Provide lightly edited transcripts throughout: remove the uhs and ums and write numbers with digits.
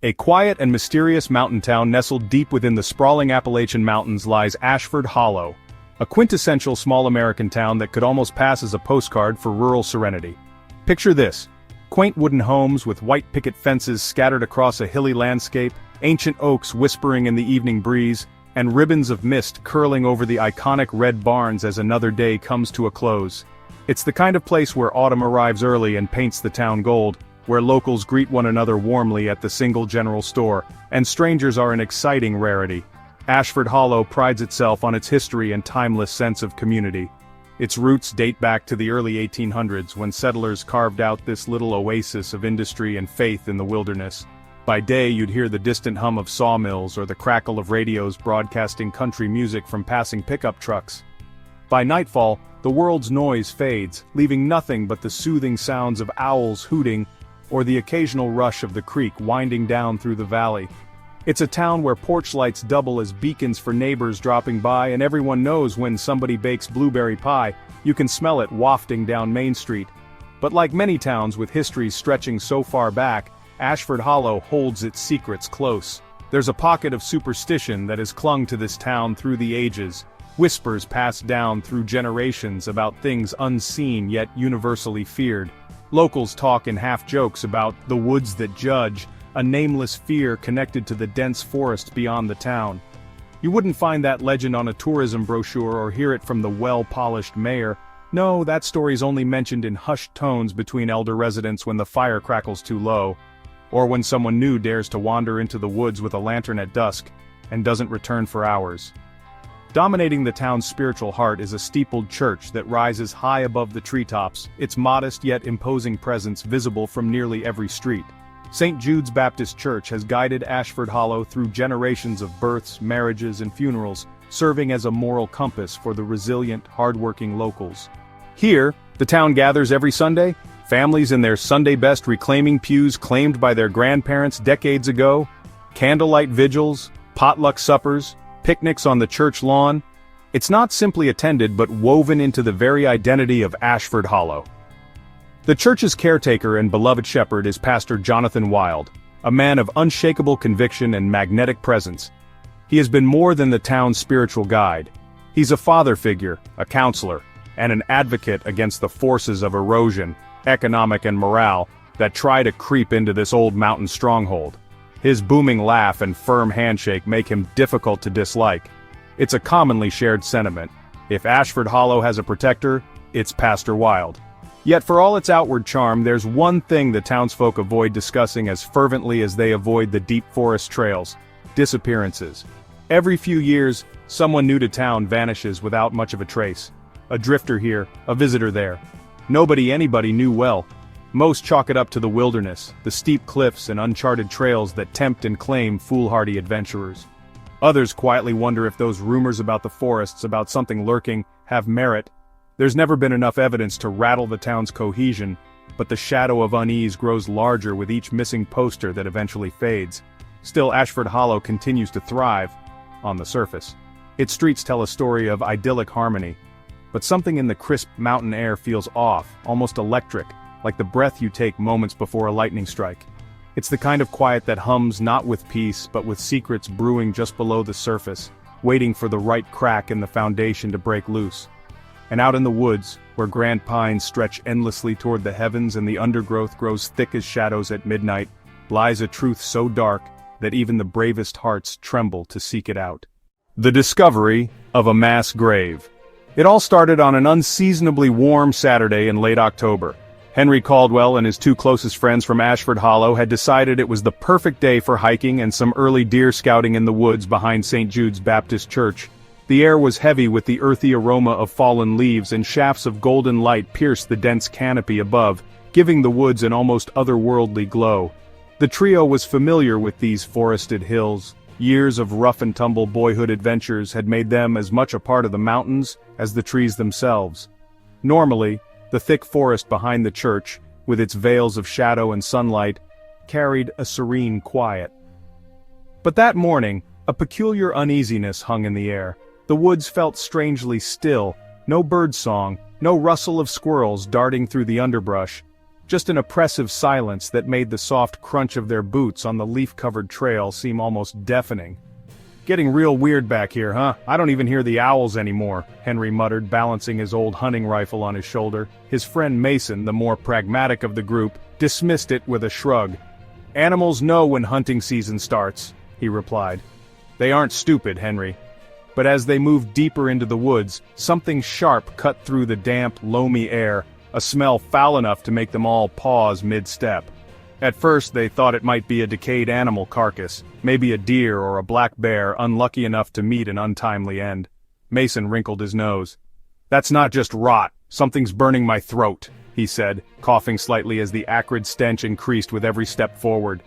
A quiet and mysterious mountain town nestled deep within the sprawling Appalachian Mountains lies Ashford Hollow, a quintessential small American town that could almost pass as a postcard for rural serenity. Picture this: quaint wooden homes with white picket fences scattered across a hilly landscape, ancient oaks whispering in the evening breeze, and ribbons of mist curling over the iconic red barns as another day comes to a close. It's the kind of place where autumn arrives early and paints the town gold, where locals greet one another warmly at the single general store, and strangers are an exciting rarity. Ashford Hollow prides itself on its history and timeless sense of community. Its roots date back to the early 1800s when settlers carved out this little oasis of industry and faith in the wilderness. By day you'd hear the distant hum of sawmills or the crackle of radios broadcasting country music from passing pickup trucks. By nightfall, the world's noise fades, leaving nothing but the soothing sounds of owls hooting, or the occasional rush of the creek winding down through the valley. It's a town where porch lights double as beacons for neighbors dropping by, and everyone knows when somebody bakes blueberry pie. You can smell it wafting down Main Street. But like many towns with histories stretching so far back, Ashford Hollow holds its secrets close. There's a pocket of superstition that has clung to this town through the ages, whispers passed down through generations about things unseen yet universally feared. Locals talk in half-jokes about the woods that judge, a nameless fear connected to the dense forest beyond the town. You wouldn't find that legend on a tourism brochure or hear it from the well-polished mayor. No, that story's only mentioned in hushed tones between elder residents when the fire crackles too low, or when someone new dares to wander into the woods with a lantern at dusk, and doesn't return for hours. Dominating the town's spiritual heart is a steepled church that rises high above the treetops, its modest yet imposing presence visible from nearly every street. St. Jude's Baptist Church has guided Ashford Hollow through generations of births, marriages, and funerals, serving as a moral compass for the resilient, hard-working locals. Here, the town gathers every Sunday, families in their Sunday best reclaiming pews claimed by their grandparents decades ago, candlelight vigils, potluck suppers, picnics on the church lawn. It's not simply attended but woven into the very identity of Ashford Hollow. The church's caretaker and beloved shepherd is Pastor Jonathan Wild, a man of unshakable conviction and magnetic presence. He has been more than the town's spiritual guide. He's a father figure, a counselor, and an advocate against the forces of erosion, economic and morale, that try to creep into this old mountain stronghold. His booming laugh and firm handshake make him difficult to dislike. It's a commonly shared sentiment. If Ashford Hollow has a protector, it's Pastor Wild. Yet for all its outward charm, there's one thing the townsfolk avoid discussing as fervently as they avoid the deep forest trails: disappearances. Every few years, someone new to town vanishes without much of a trace. A drifter here, a visitor there. Nobody anybody knew well. Most chalk it up to the wilderness, the steep cliffs and uncharted trails that tempt and claim foolhardy adventurers. Others quietly wonder if those rumors about the forests, about something lurking, have merit. There's never been enough evidence to rattle the town's cohesion, but the shadow of unease grows larger with each missing poster that eventually fades. Still, Ashford Hollow continues to thrive, on the surface. Its streets tell a story of idyllic harmony, but something in the crisp mountain air feels off, almost electric, like the breath you take moments before a lightning strike. It's the kind of quiet that hums not with peace but with secrets brewing just below the surface, waiting for the right crack in the foundation to break loose. And out in the woods, where grand pines stretch endlessly toward the heavens and the undergrowth grows thick as shadows at midnight, lies a truth so dark that even the bravest hearts tremble to seek it out. The discovery of a mass grave. It all started on an unseasonably warm Saturday in late October. Henry Caldwell and his two closest friends from Ashford Hollow had decided it was the perfect day for hiking and some early deer scouting in the woods behind St. Jude's Baptist Church. The air was heavy with the earthy aroma of fallen leaves, and shafts of golden light pierced the dense canopy above, giving the woods an almost otherworldly glow. The trio was familiar with these forested hills. Years of rough-and-tumble boyhood adventures had made them as much a part of the mountains as the trees themselves. Normally, the thick forest behind the church, with its veils of shadow and sunlight, carried a serene quiet. But that morning, a peculiar uneasiness hung in the air. The woods felt strangely still, no bird song, no rustle of squirrels darting through the underbrush. just an oppressive silence that made the soft crunch of their boots on the leaf-covered trail seem almost deafening. "Getting real weird back here, huh? I don't even hear the owls anymore," Henry muttered, balancing his old hunting rifle on his shoulder. His friend Mason, the more pragmatic of the group, dismissed it with a shrug. "Animals know when hunting season starts," he replied. "They aren't stupid, Henry." But as they moved deeper into the woods, something sharp cut through the damp, loamy air, a smell foul enough to make them all pause mid-step. At first they thought it might be a decayed animal carcass, maybe a deer or a black bear unlucky enough to meet an untimely end. Mason wrinkled his nose. "That's not just rot, something's burning my throat," he said, coughing slightly as the acrid stench increased with every step forward.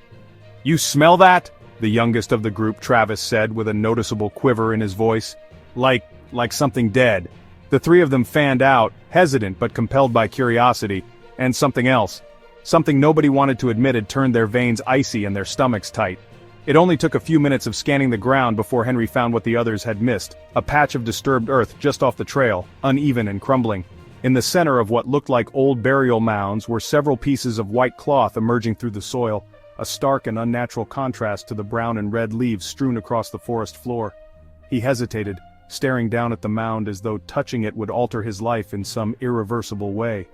"You smell that?" the youngest of the group, Travis, said with a noticeable quiver in his voice. Like something dead." The three of them fanned out, hesitant but compelled by curiosity, and something else. Something nobody wanted to admit had turned their veins icy and their stomachs tight. It only took a few minutes of scanning the ground before Henry found what the others had missed, a patch of disturbed earth just off the trail, uneven and crumbling. In the center of what looked like old burial mounds were several pieces of white cloth emerging through the soil, a stark and unnatural contrast to the brown and red leaves strewn across the forest floor. He hesitated, staring down at the mound as though touching it would alter his life in some irreversible way.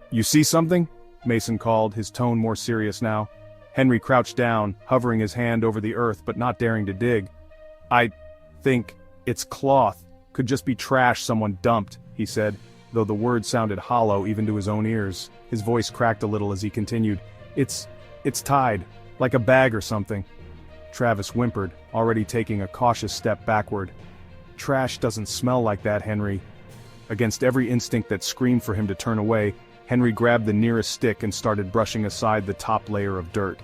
"You see something?" Mason called, his tone more serious now. Henry crouched down, hovering his hand over the earth but not daring to dig. "I think it's cloth. Could just be trash someone dumped," he said, though the words sounded hollow even to his own ears. His voice cracked a little as he continued. It's tied, like a bag or something." Travis whimpered, already taking a cautious step backward. "Trash doesn't smell like that, Henry." Against every instinct that screamed for him to turn away, Henry grabbed the nearest stick and started brushing aside the top layer of dirt.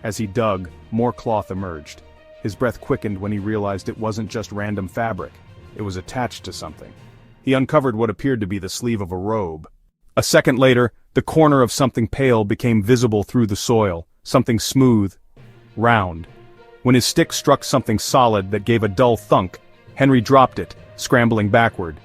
As he dug, more cloth emerged. His breath quickened when he realized it wasn't just random fabric. It was attached to something. He uncovered what appeared to be the sleeve of a robe. A second later, the corner of something pale became visible through the soil, something smooth, round. When his stick struck something solid that gave a dull thunk, Henry dropped it, scrambling backward.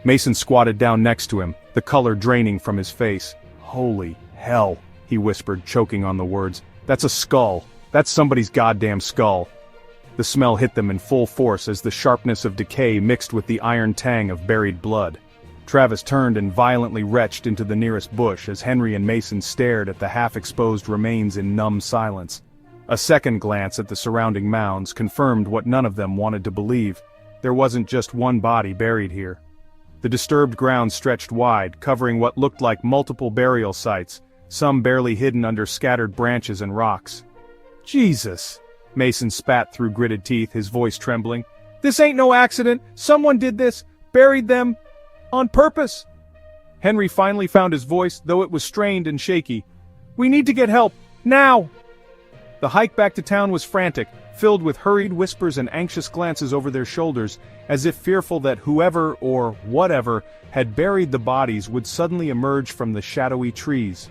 Mason squatted down next to him, the color draining from his face. "Holy hell," he whispered, choking on the words. "That's a skull. That's somebody's goddamn skull." The smell hit them in full force as the sharpness of decay mixed with the iron tang of buried blood. Travis turned and violently retched into the nearest bush as Henry and Mason stared at the half-exposed remains in numb silence. A second glance at the surrounding mounds confirmed what none of them wanted to believe. There wasn't just one body buried here. The disturbed ground stretched wide, covering what looked like multiple burial sites, some barely hidden under scattered branches and rocks. "Jesus!" Mason spat through gritted teeth, his voice trembling. "This ain't no accident! Someone did this! Buried them! On purpose!" Henry finally found his voice, though it was strained and shaky. "We need to get help! Now!" The hike back to town was frantic, filled with hurried whispers and anxious glances over their shoulders, as if fearful that whoever, or whatever, had buried the bodies would suddenly emerge from the shadowy trees.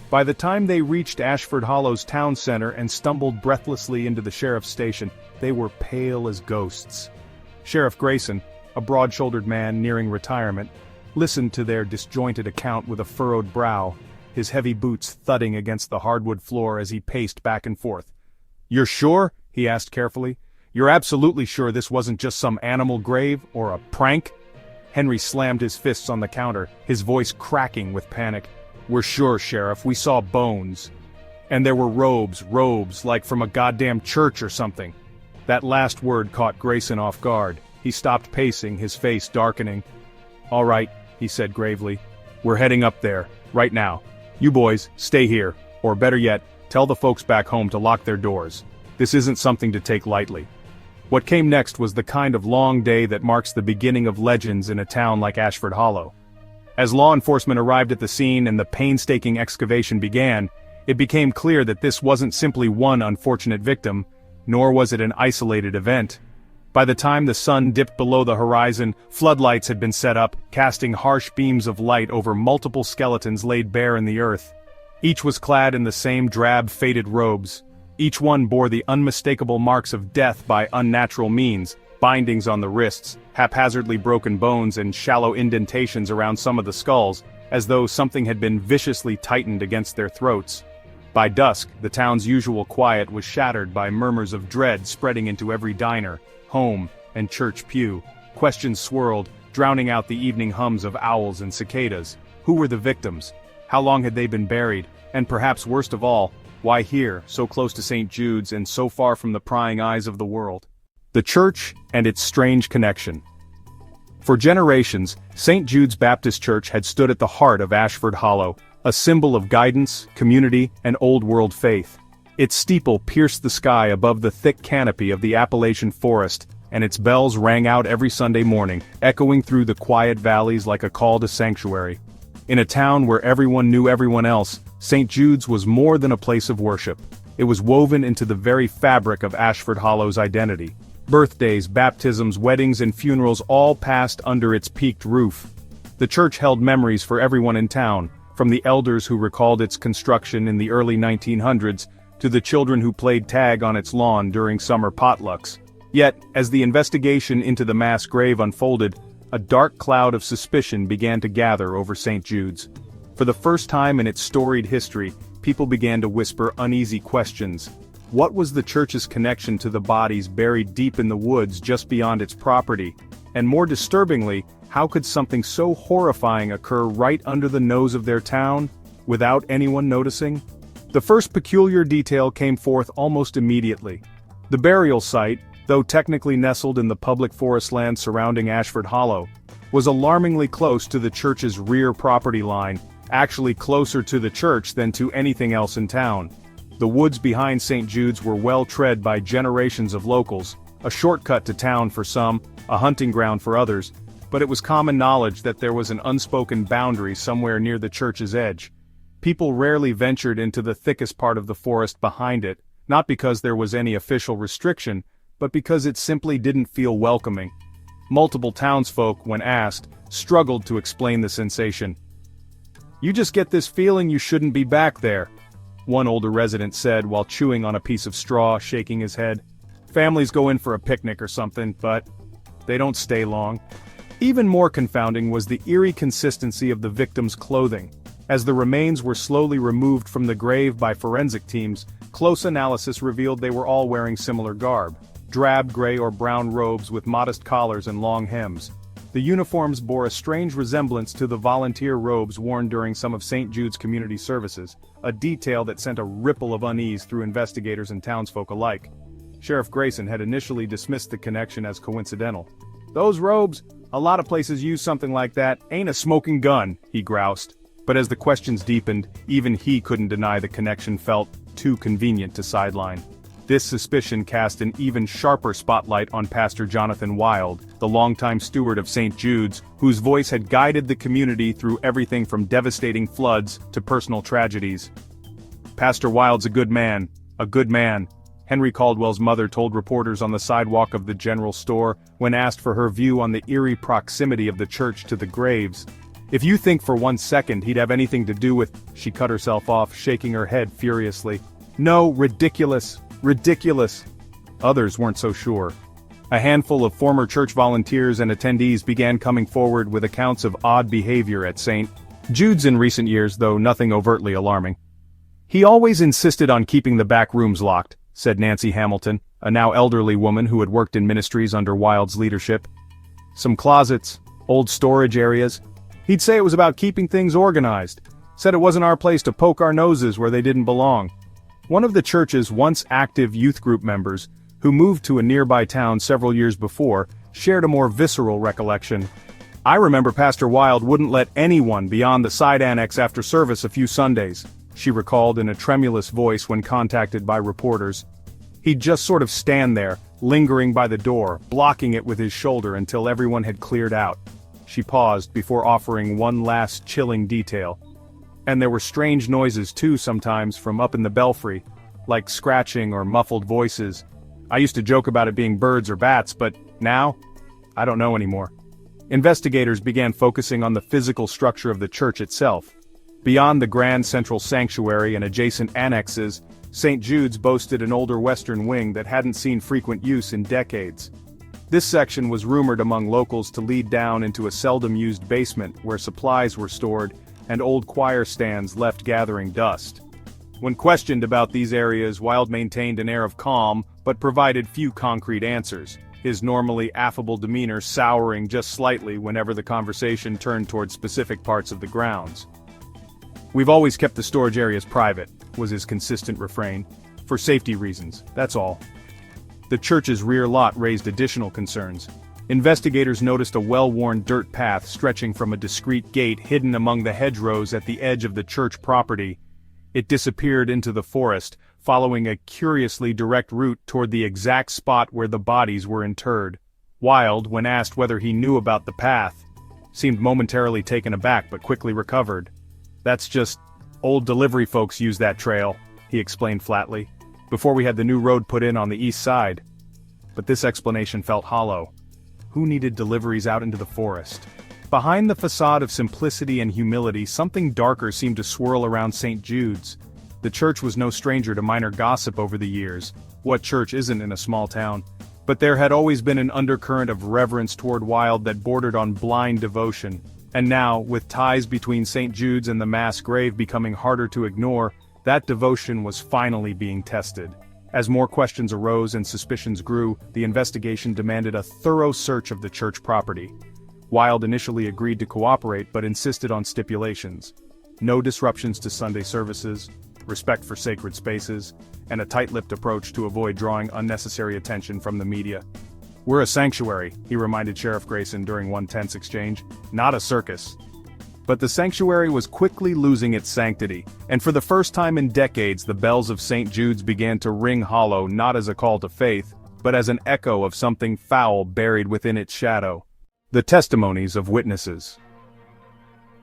By the time they reached Ashford Hollow's town center and stumbled breathlessly into the sheriff's station, they were pale as ghosts. Sheriff Grayson, a broad-shouldered man nearing retirement, listened to their disjointed account with a furrowed brow, his heavy boots thudding against the hardwood floor as he paced back and forth. "You're sure?" he asked carefully. "You're absolutely sure this wasn't just some animal grave, or a prank?" Henry slammed his fists on the counter, his voice cracking with panic. "We're sure, Sheriff, we saw bones. And there were robes, like from a goddamn church or something." That last word caught Grayson off guard. He stopped pacing, his face darkening. "All right," he said gravely. "We're heading up there, right now. You boys, stay here, or better yet, tell the folks back home to lock their doors. This isn't something to take lightly." What came next was the kind of long day that marks the beginning of legends in a town like Ashford Hollow. As law enforcement arrived at the scene and the painstaking excavation began, it became clear that this wasn't simply one unfortunate victim, nor was it an isolated event. By the time the sun dipped below the horizon, floodlights had been set up, casting harsh beams of light over multiple skeletons laid bare in the earth. Each was clad in the same drab, faded robes. Each one bore the unmistakable marks of death by unnatural means, bindings on the wrists, haphazardly broken bones and shallow indentations around some of the skulls, as though something had been viciously tightened against their throats. By dusk, the town's usual quiet was shattered by murmurs of dread spreading into every diner, home, and church pew. Questions swirled, drowning out the evening hums of owls and cicadas. Who were the victims? How long had they been buried? And perhaps worst of all, why here, so close to St. Jude's and so far from the prying eyes of the world? The church and its strange connection. For generations, St. Jude's Baptist Church had stood at the heart of Ashford Hollow, a symbol of guidance, community, and old-world faith. Its steeple pierced the sky above the thick canopy of the Appalachian forest, and its bells rang out every Sunday morning, echoing through the quiet valleys like a call to sanctuary. In a town where everyone knew everyone else, St. Jude's was more than a place of worship. It was woven into the very fabric of Ashford Hollow's identity. Birthdays, baptisms, weddings, and funerals all passed under its peaked roof. The church held memories for everyone in town, from the elders who recalled its construction in the early 1900s, to the children who played tag on its lawn during summer potlucks. Yet, as the investigation into the mass grave unfolded, a dark cloud of suspicion began to gather over St. Jude's. For the first time in its storied history, people began to whisper uneasy questions. What was the church's connection to the bodies buried deep in the woods just beyond its property? And more disturbingly, how could something so horrifying occur right under the nose of their town, without anyone noticing? The first peculiar detail came forth almost immediately. The burial site, though technically nestled in the public forest land surrounding Ashford Hollow, was alarmingly close to the church's rear property line, actually closer to the church than to anything else in town. The woods behind St. Jude's were well tread by generations of locals, a shortcut to town for some, a hunting ground for others, but it was common knowledge that there was an unspoken boundary somewhere near the church's edge. People rarely ventured into the thickest part of the forest behind it, not because there was any official restriction, but because it simply didn't feel welcoming. Multiple townsfolk, when asked, struggled to explain the sensation. "You just get this feeling you shouldn't be back there," one older resident said while chewing on a piece of straw, shaking his head. "Families go in for a picnic or something, but they don't stay long." Even more confounding was the eerie consistency of the victims' clothing. As the remains were slowly removed from the grave by forensic teams, close analysis revealed they were all wearing similar garb: drab gray or brown robes with modest collars and long hems. The uniforms bore a strange resemblance to the volunteer robes worn during some of St. Jude's community services, a detail that sent a ripple of unease through investigators and townsfolk alike. Sheriff Grayson had initially dismissed the connection as coincidental. "Those robes, a lot of places use something like that, ain't a smoking gun," he groused. But as the questions deepened, even he couldn't deny the connection felt too convenient to sideline. This suspicion cast an even sharper spotlight on Pastor Jonathan Wild, the longtime steward of St. Jude's, whose voice had guided the community through everything from devastating floods to personal tragedies. "Pastor Wild's a good man, Henry Caldwell's mother told reporters on the sidewalk of the general store when asked for her view on the eerie proximity of the church to the graves. "If you think for 1 second he'd have anything to do with—" She cut herself off, shaking her head furiously. "No, ridiculous. Ridiculous." Others weren't so sure. A handful of former church volunteers and attendees began coming forward with accounts of odd behavior at St. Jude's in recent years, though nothing overtly alarming. "He always insisted on keeping the back rooms locked," said Nancy Hamilton, a now elderly woman who had worked in ministries under Wild's leadership. "Some closets, old storage areas. He'd say it was about keeping things organized. Said it wasn't our place to poke our noses where they didn't belong." One of the church's once active youth group members, who moved to a nearby town several years before, shared a more visceral recollection. "I remember Pastor Wild wouldn't let anyone beyond the side annex after service a few Sundays," she recalled in a tremulous voice when contacted by reporters. "He'd just sort of stand there, lingering by the door, blocking it with his shoulder until everyone had cleared out." She paused before offering one last chilling detail. "And there were strange noises too sometimes from up in the belfry, like scratching or muffled voices. I used to joke about it being birds or bats, but now, I don't know anymore." Investigators began focusing on the physical structure of the church itself. Beyond the grand central sanctuary and adjacent annexes, St. Jude's boasted an older western wing that hadn't seen frequent use in decades. This section was rumored among locals to lead down into a seldom-used basement where supplies were stored, and old choir stands left gathering dust. When questioned about these areas, Wilde maintained an air of calm, but provided few concrete answers, his normally affable demeanor souring just slightly whenever the conversation turned toward specific parts of the grounds. "We've always kept the storage areas private," was his consistent refrain. "For safety reasons, that's all." The church's rear lot raised additional concerns. Investigators noticed a well-worn dirt path stretching from a discreet gate hidden among the hedgerows at the edge of the church property. It disappeared into the forest, following a curiously direct route toward the exact spot where the bodies were interred. Wilde, when asked whether he knew about the path, seemed momentarily taken aback but quickly recovered. "That's just, old delivery folks use that trail," he explained flatly, "before we had the new road put in on the east side." But this explanation felt hollow. Who needed deliveries out into the forest? Behind the facade of simplicity and humility, something darker seemed to swirl around St. Jude's. The church was no stranger to minor gossip over the years. What church isn't in a small town? But there had always been an undercurrent of reverence toward Wilde that bordered on blind devotion. And now, with ties between St. Jude's and the mass grave becoming harder to ignore, that devotion was finally being tested. As more questions arose and suspicions grew, the investigation demanded a thorough search of the church property. Wilde initially agreed to cooperate but insisted on stipulations. No disruptions to Sunday services, respect for sacred spaces, and a tight-lipped approach to avoid drawing unnecessary attention from the media. "We're a sanctuary," he reminded Sheriff Grayson during one tense exchange, "not a circus." But the sanctuary was quickly losing its sanctity, and for the first time in decades the bells of St. Jude's began to ring hollow not as a call to faith, but as an echo of something foul buried within its shadow. The testimonies of witnesses.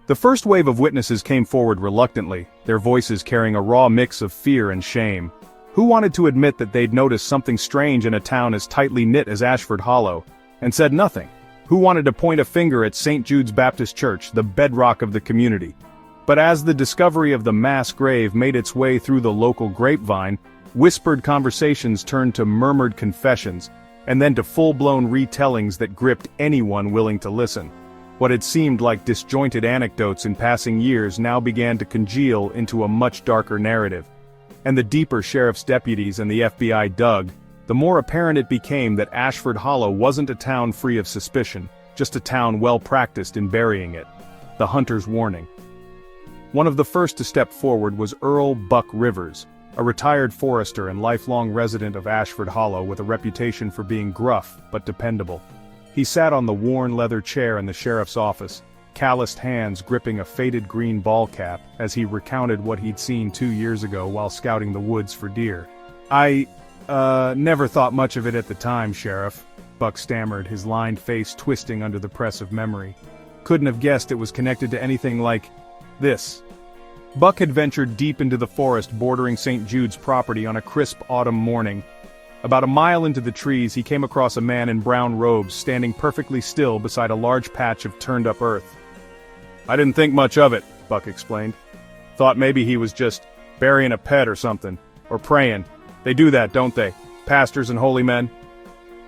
The first wave of witnesses came forward reluctantly, their voices carrying a raw mix of fear and shame. Who wanted to admit that they'd noticed something strange in a town as tightly knit as Ashford Hollow, and said nothing? Who wanted to point a finger at St. Jude's Baptist Church, the bedrock of the community? But as the discovery of the mass grave made its way through the local grapevine, whispered conversations turned to murmured confessions, and then to full-blown retellings that gripped anyone willing to listen. What had seemed like disjointed anecdotes in passing years now began to congeal into a much darker narrative. And the deeper sheriff's deputies and the FBI dug, the more apparent it became that Ashford Hollow wasn't a town free of suspicion, just a town well-practiced in burying it. The hunter's warning. One of the first to step forward was Earl "Buck" Rivers, a retired forester and lifelong resident of Ashford Hollow with a reputation for being gruff but dependable. He sat on the worn leather chair in the sheriff's office, calloused hands gripping a faded green ball cap as he recounted what he'd seen 2 years ago while scouting the woods for deer. "I never thought much of it at the time, Sheriff," Buck stammered, his lined face twisting under the press of memory. "Couldn't have guessed it was connected to anything like this." Buck had ventured deep into the forest bordering St. Jude's property on a crisp autumn morning. About a mile into the trees he came across a man in brown robes standing perfectly still beside a large patch of turned-up earth. "I didn't think much of it," Buck explained. "Thought maybe he was just burying a pet or something, or praying. They do that, don't they? Pastors and holy men?"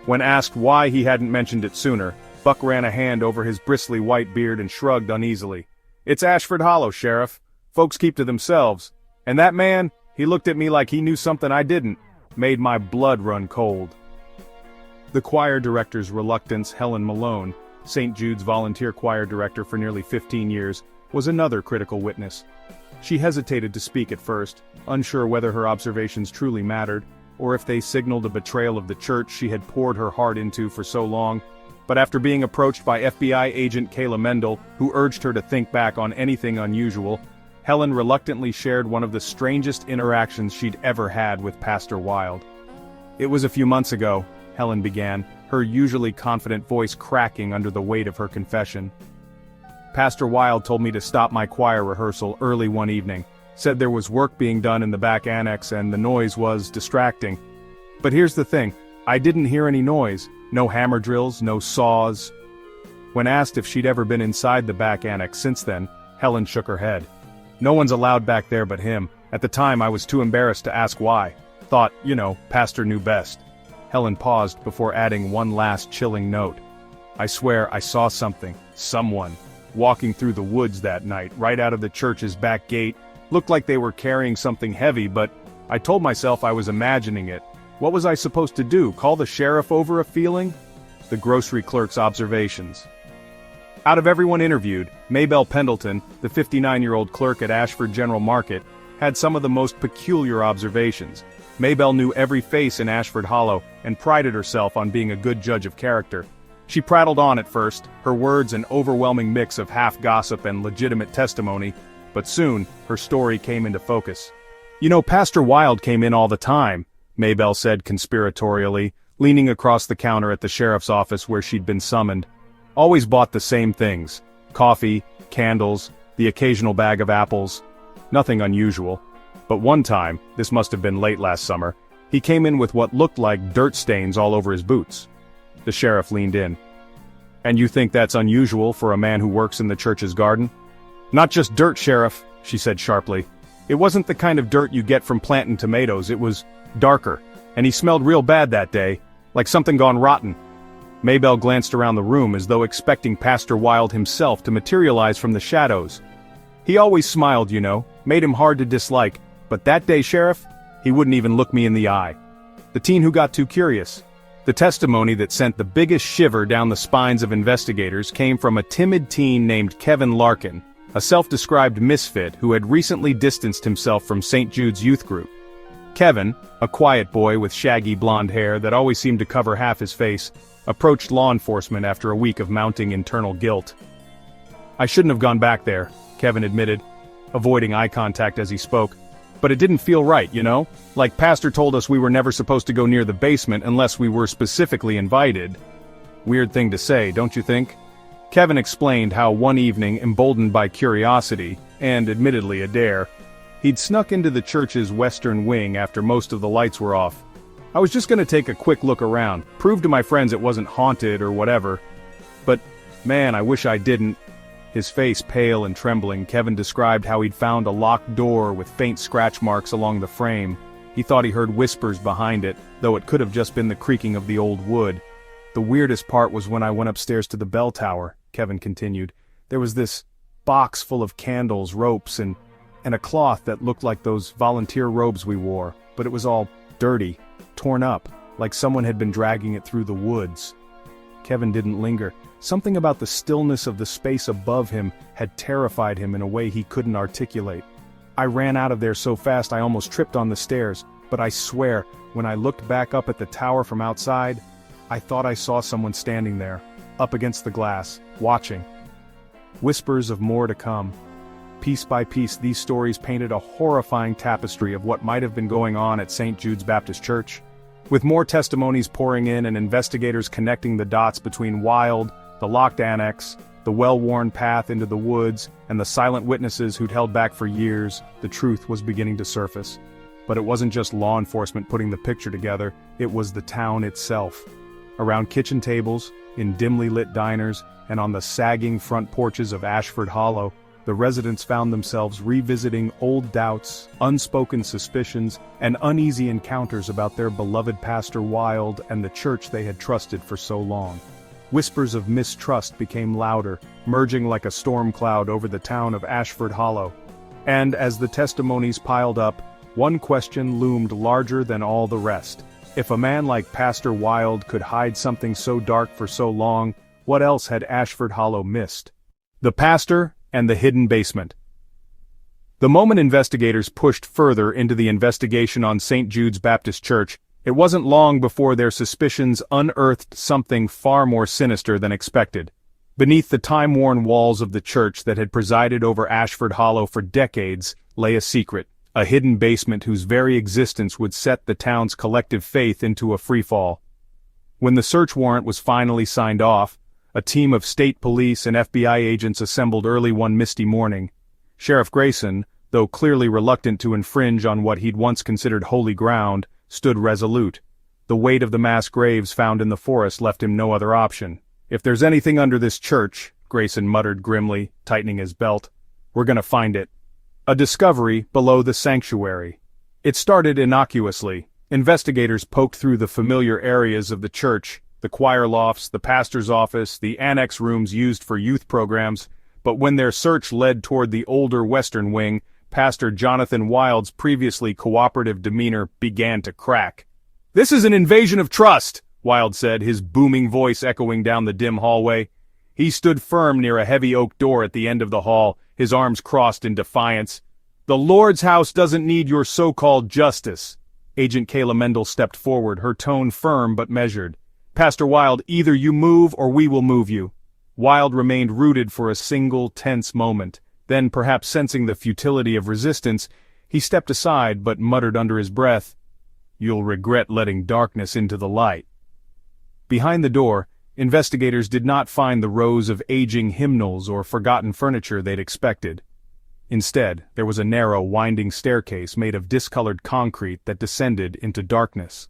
When asked why he hadn't mentioned it sooner, Buck ran a hand over his bristly white beard and shrugged uneasily. "It's Ashford Hollow, Sheriff. Folks keep to themselves. And that man, he looked at me like he knew something I didn't. Made my blood run cold." The choir director's reluctance. Helen Malone, St. Jude's volunteer choir director for nearly 15 years, was another critical witness. She hesitated to speak at first, unsure whether her observations truly mattered, or if they signaled a betrayal of the church she had poured her heart into for so long. But after being approached by FBI agent Kayla Mendel, who urged her to think back on anything unusual, Helen reluctantly shared one of the strangest interactions she'd ever had with Pastor Wilde. "It was a few months ago," Helen began, her usually confident voice cracking under the weight of her confession. "Pastor Wilde told me to stop my choir rehearsal early one evening, said there was work being done in the back annex and the noise was distracting. But here's the thing, I didn't hear any noise, no hammer drills, no saws." When asked if she'd ever been inside the back annex since then, Helen shook her head. "No one's allowed back there but him. At the time I was too embarrassed to ask why. Thought, Pastor knew best." Helen paused before adding one last chilling note. "I swear I saw something, someone. walking through the woods that night, right out of the church's back gate. Looked like they were carrying something heavy, but I told myself I was imagining it. What was I supposed to do, call the sheriff over a feeling? The grocery clerk's observations. Out of everyone interviewed, Maybelle Pendleton, the 59-year-old clerk at Ashford General Market, had some of the most peculiar observations. Maybelle knew every face in Ashford Hollow and prided herself on being a good judge of character. She prattled on at first, her words an overwhelming mix of half-gossip and legitimate testimony, but soon, her story came into focus. "You know, Pastor Wilde came in all the time," Maybelle said conspiratorially, leaning across the counter at the sheriff's office where she'd been summoned. "Always bought the same things. Coffee, candles, the occasional bag of apples. Nothing unusual. But one time, this must have been late last summer, he came in with what looked like dirt stains all over his boots." The sheriff leaned in. "And you think that's unusual for a man who works in the church's garden?" "Not just dirt, Sheriff," she said sharply. "It wasn't the kind of dirt you get from planting tomatoes, it was darker, and he smelled real bad that day, like something gone rotten." Maybelle glanced around the room as though expecting Pastor Wilde himself to materialize from the shadows. "He always smiled, you know, made him hard to dislike, but that day, Sheriff, he wouldn't even look me in the eye." The teen who got too curious. The testimony that sent the biggest shiver down the spines of investigators came from a timid teen named Kevin Larkin, a self-described misfit who had recently distanced himself from St. Jude's youth group. Kevin, a quiet boy with shaggy blonde hair that always seemed to cover half his face, approached law enforcement after a week of mounting internal guilt. "I shouldn't have gone back there," Kevin admitted, avoiding eye contact as he spoke. "But it didn't feel right, you know? Like Pastor told us we were never supposed to go near the basement unless we were specifically invited." Weird thing to say, don't you think? Kevin explained how one evening, emboldened by curiosity, and admittedly a dare, he'd snuck into the church's western wing after most of the lights were off. "I was just gonna take a quick look around, prove to my friends it wasn't haunted or whatever. But, man, I wish I didn't." His face pale and trembling, Kevin described how he'd found a locked door with faint scratch marks along the frame. He thought he heard whispers behind it, though it could have just been the creaking of the old wood. "The weirdest part was when I went upstairs to the bell tower," Kevin continued. "There was this box full of candles, ropes, and a cloth that looked like those volunteer robes we wore, but it was all dirty, torn up, like someone had been dragging it through the woods." Kevin didn't linger. Something about the stillness of the space above him had terrified him in a way he couldn't articulate. "I ran out of there so fast I almost tripped on the stairs, but I swear, when I looked back up at the tower from outside, I thought I saw someone standing there, up against the glass, watching." Whispers of more to come. Piece by piece, these stories painted a horrifying tapestry of what might have been going on at St. Jude's Baptist Church. With more testimonies pouring in and investigators connecting the dots between Wilde, the locked annex, the well-worn path into the woods, and the silent witnesses who'd held back for years, the truth was beginning to surface. But it wasn't just law enforcement putting the picture together, it was the town itself. Around kitchen tables, in dimly lit diners, and on the sagging front porches of Ashford Hollow, the residents found themselves revisiting old doubts, unspoken suspicions, and uneasy encounters about their beloved Pastor Wilde and the church they had trusted for so long. Whispers of mistrust became louder, merging like a storm cloud over the town of Ashford Hollow. And as the testimonies piled up, one question loomed larger than all the rest. If a man like Pastor Wilde could hide something so dark for so long, what else had Ashford Hollow missed? The pastor and the hidden basement. The moment investigators pushed further into the investigation on St. Jude's Baptist Church, it wasn't long before their suspicions unearthed something far more sinister than expected. Beneath the time-worn walls of the church that had presided over Ashford Hollow for decades lay a secret, a hidden basement whose very existence would set the town's collective faith into a freefall. When the search warrant was finally signed off, a team of state police and FBI agents assembled early one misty morning. Sheriff Grayson, though clearly reluctant to infringe on what he'd once considered holy ground, stood resolute. The weight of the mass graves found in the forest left him no other option. "If there's anything under this church," Grayson muttered grimly, tightening his belt, "we're gonna find it." A discovery below the sanctuary. It started innocuously. Investigators poked through the familiar areas of the church, the choir lofts, the pastor's office, the annex rooms used for youth programs, but when their search led toward the older western wing, Pastor Jonathan Wild's previously cooperative demeanor began to crack. "This is an invasion of trust," Wild said, his booming voice echoing down the dim hallway. He stood firm near a heavy oak door at the end of the hall, his arms crossed in defiance. "The Lord's house doesn't need your so-called justice." Agent Kayla Mendel stepped forward, her tone firm but measured. "Pastor Wild, either you move or we will move you." Wild remained rooted for a single tense moment. Then, perhaps sensing the futility of resistance, he stepped aside but muttered under his breath, "You'll regret letting darkness into the light." Behind the door, investigators did not find the rows of aging hymnals or forgotten furniture they'd expected. Instead, there was a narrow, winding staircase made of discolored concrete that descended into darkness.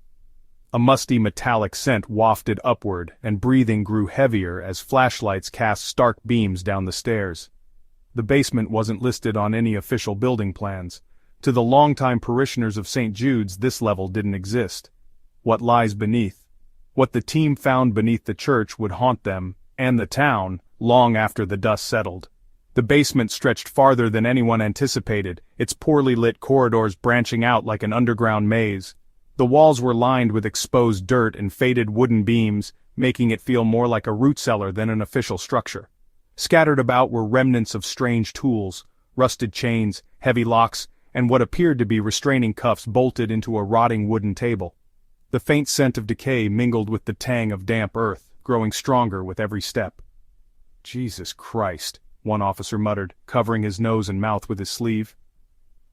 A musty metallic scent wafted upward, and breathing grew heavier as flashlights cast stark beams down the stairs. The basement wasn't listed on any official building plans. To the longtime parishioners of St. Jude's, this level didn't exist. What lies beneath? What the team found beneath the church would haunt them, and the town, long after the dust settled. The basement stretched farther than anyone anticipated, its poorly lit corridors branching out like an underground maze. The walls were lined with exposed dirt and faded wooden beams, making it feel more like a root cellar than an official structure. Scattered about were remnants of strange tools, rusted chains, heavy locks, and what appeared to be restraining cuffs bolted into a rotting wooden table. The faint scent of decay mingled with the tang of damp earth, growing stronger with every step. "Jesus Christ," one officer muttered, covering his nose and mouth with his sleeve.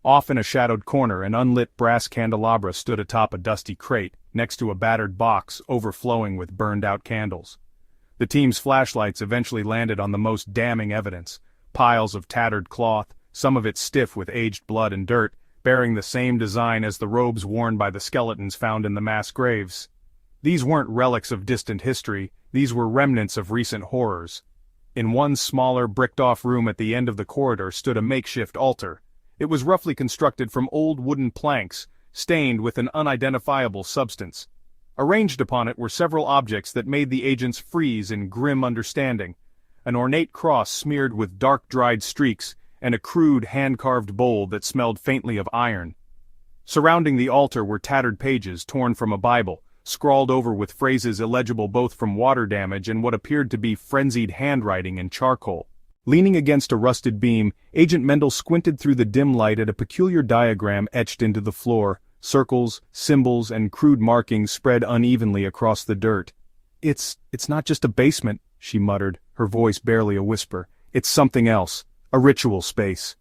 Off in a shadowed corner, an unlit brass candelabra stood atop a dusty crate, next to a battered box overflowing with burned-out candles. The team's flashlights eventually landed on the most damning evidence: piles of tattered cloth, some of it stiff with aged blood and dirt, bearing the same design as the robes worn by the skeletons found in the mass graves. These weren't relics of distant history, these were remnants of recent horrors. In one smaller, bricked-off room at the end of the corridor stood a makeshift altar. It was roughly constructed from old wooden planks, stained with an unidentifiable substance. Arranged upon it were several objects that made the agents freeze in grim understanding: an ornate cross smeared with dark dried streaks, and a crude hand-carved bowl that smelled faintly of iron. Surrounding the altar were tattered pages torn from a Bible, scrawled over with phrases illegible both from water damage and what appeared to be frenzied handwriting in charcoal. Leaning against a rusted beam, Agent Mendel squinted through the dim light at a peculiar diagram etched into the floor, circles, symbols, and crude markings spread unevenly across the dirt. It's not just a basement," she muttered, her voice barely a whisper. "It's something else. A ritual space."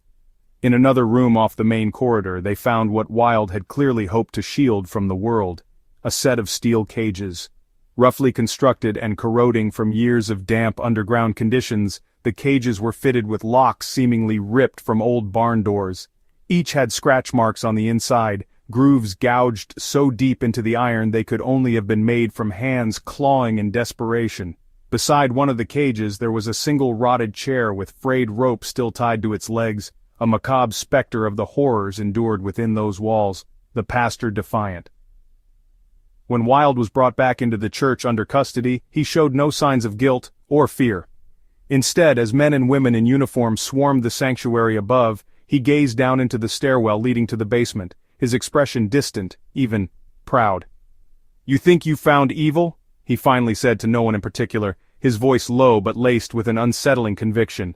In another room off the main corridor, they found what Wild had clearly hoped to shield from the world: a set of steel cages. Roughly constructed and corroding from years of damp underground conditions, the cages were fitted with locks seemingly ripped from old barn doors. Each had scratch marks on the inside, grooves gouged so deep into the iron they could only have been made from hands clawing in desperation. Beside one of the cages there was a single rotted chair with frayed rope still tied to its legs, a macabre specter of the horrors endured within those walls, the pastor defiant. When Wild was brought back into the church under custody, he showed no signs of guilt or fear. Instead, as men and women in uniform swarmed the sanctuary above, he gazed down into the stairwell leading to the basement, his expression distant, even proud. "You think you found evil?" he finally said to no one in particular, his voice low but laced with an unsettling conviction.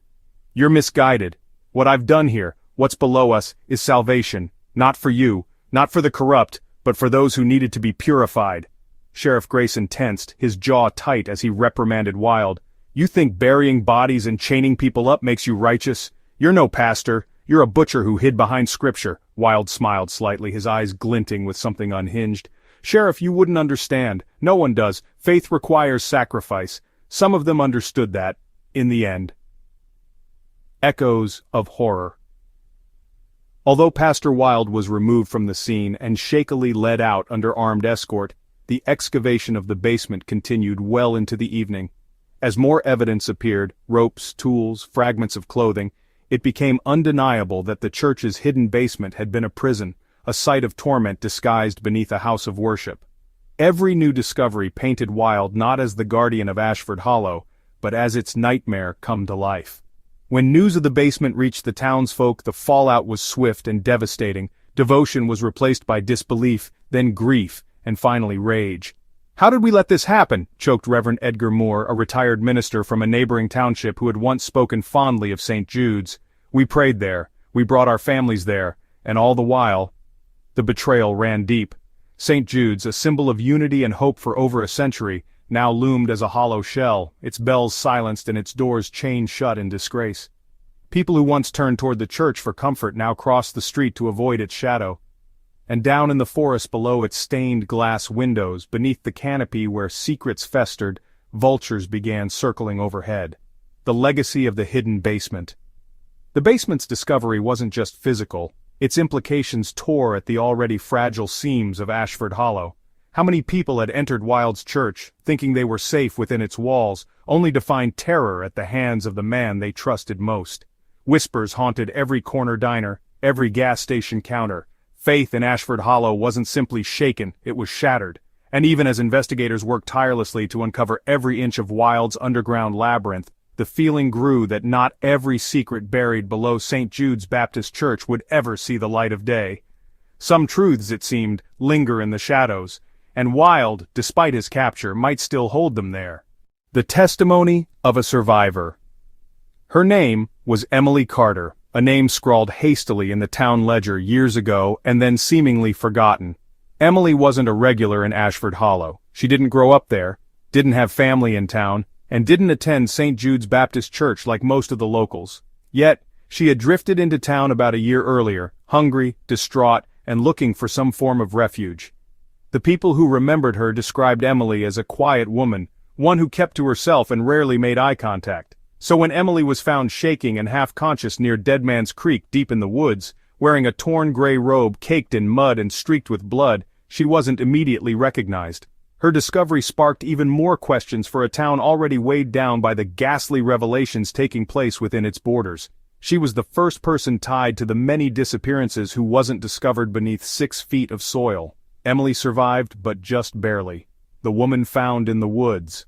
"You're misguided. What I've done here, what's below us, is salvation, not for you, not for the corrupt, but for those who needed to be purified." Sheriff Grayson tensed, his jaw tight as he reprimanded Wild. "You think burying bodies and chaining people up makes you righteous? You're no pastor, you're a butcher who hid behind scripture." Wild smiled slightly, his eyes glinting with something unhinged. "Sheriff, you wouldn't understand. No one does. Faith requires sacrifice. Some of them understood that, in the end." Echoes of horror. Although Pastor Wild was removed from the scene and shakily led out under armed escort, the excavation of the basement continued well into the evening. As more evidence appeared, ropes, tools, fragments of clothing, it became undeniable that the church's hidden basement had been a prison, a site of torment disguised beneath a house of worship. Every new discovery painted Wild not as the guardian of Ashford Hollow, but as its nightmare come to life. When news of the basement reached the townsfolk, the fallout was swift and devastating. Devotion was replaced by disbelief, then grief, and finally rage. "How did we let this happen?" choked Reverend Edgar Moore, a retired minister from a neighboring township who had once spoken fondly of St. Jude's. "We prayed there, we brought our families there, and all the while—" The betrayal ran deep. St. Jude's, a symbol of unity and hope for over a century, now loomed as a hollow shell, its bells silenced and its doors chained shut in disgrace. People who once turned toward the church for comfort now crossed the street to avoid its shadow. And down in the forest below its stained glass windows, beneath the canopy where secrets festered, vultures began circling overhead. The legacy of the hidden basement. The basement's discovery wasn't just physical, its implications tore at the already fragile seams of Ashford Hollow. How many people had entered Wilde's church, thinking they were safe within its walls, only to find terror at the hands of the man they trusted most? Whispers haunted every corner diner, every gas station counter. Faith in Ashford Hollow wasn't simply shaken, it was shattered. And even as investigators worked tirelessly to uncover every inch of Wilde's underground labyrinth, the feeling grew that not every secret buried below St. Jude's Baptist Church would ever see the light of day. Some truths, it seemed, linger in the shadows, and Wilde, despite his capture, might still hold them there. The testimony of a survivor. Her name was Emily Carter, a name scrawled hastily in the town ledger years ago and then seemingly forgotten. Emily wasn't a regular in Ashford Hollow. She didn't grow up there, didn't have family in town, and didn't attend St. Jude's Baptist Church like most of the locals. Yet, she had drifted into town about a year earlier, hungry, distraught, and looking for some form of refuge. The people who remembered her described Emily as a quiet woman, one who kept to herself and rarely made eye contact. So when Emily was found shaking and half-conscious near Deadman's Creek deep in the woods, wearing a torn gray robe caked in mud and streaked with blood, she wasn't immediately recognized. Her discovery sparked even more questions for a town already weighed down by the ghastly revelations taking place within its borders. She was the first person tied to the many disappearances who wasn't discovered beneath 6 feet of soil. Emily survived, but just barely. The woman found in the woods.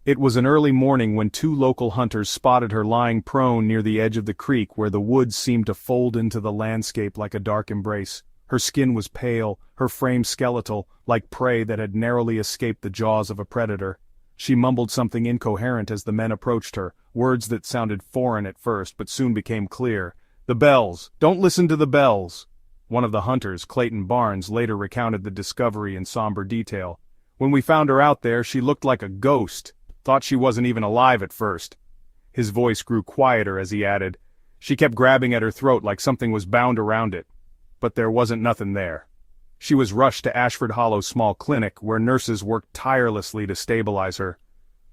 It was an early morning when 2 local hunters spotted her lying prone near the edge of the creek where the woods seemed to fold into the landscape like a dark embrace. Her skin was pale, her frame skeletal, like prey that had narrowly escaped the jaws of a predator. She mumbled something incoherent as the men approached her, words that sounded foreign at first but soon became clear. "The bells! Don't listen to the bells!" One of the hunters, Clayton Barnes, later recounted the discovery in somber detail. "When we found her out there, she looked like a ghost. Thought she wasn't even alive at first." His voice grew quieter as he added, "She kept grabbing at her throat like something was bound around it. But there wasn't nothing there." She was rushed to Ashford Hollow's small clinic, where nurses worked tirelessly to stabilize her.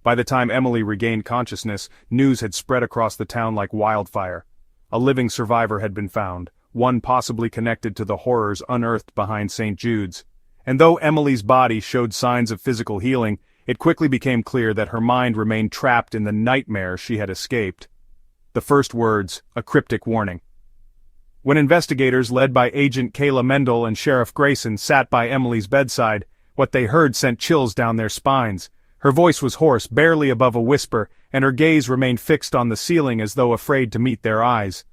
By the time Emily regained consciousness, news had spread across the town like wildfire. A living survivor had been found, one possibly connected to the horrors unearthed behind St. Jude's. And though Emily's body showed signs of physical healing, it quickly became clear that her mind remained trapped in the nightmare she had escaped. The first words, a cryptic warning. When investigators led by Agent Kayla Mendel and Sheriff Grayson sat by Emily's bedside, what they heard sent chills down their spines. Her voice was hoarse, barely above a whisper, and her gaze remained fixed on the ceiling as though afraid to meet their eyes.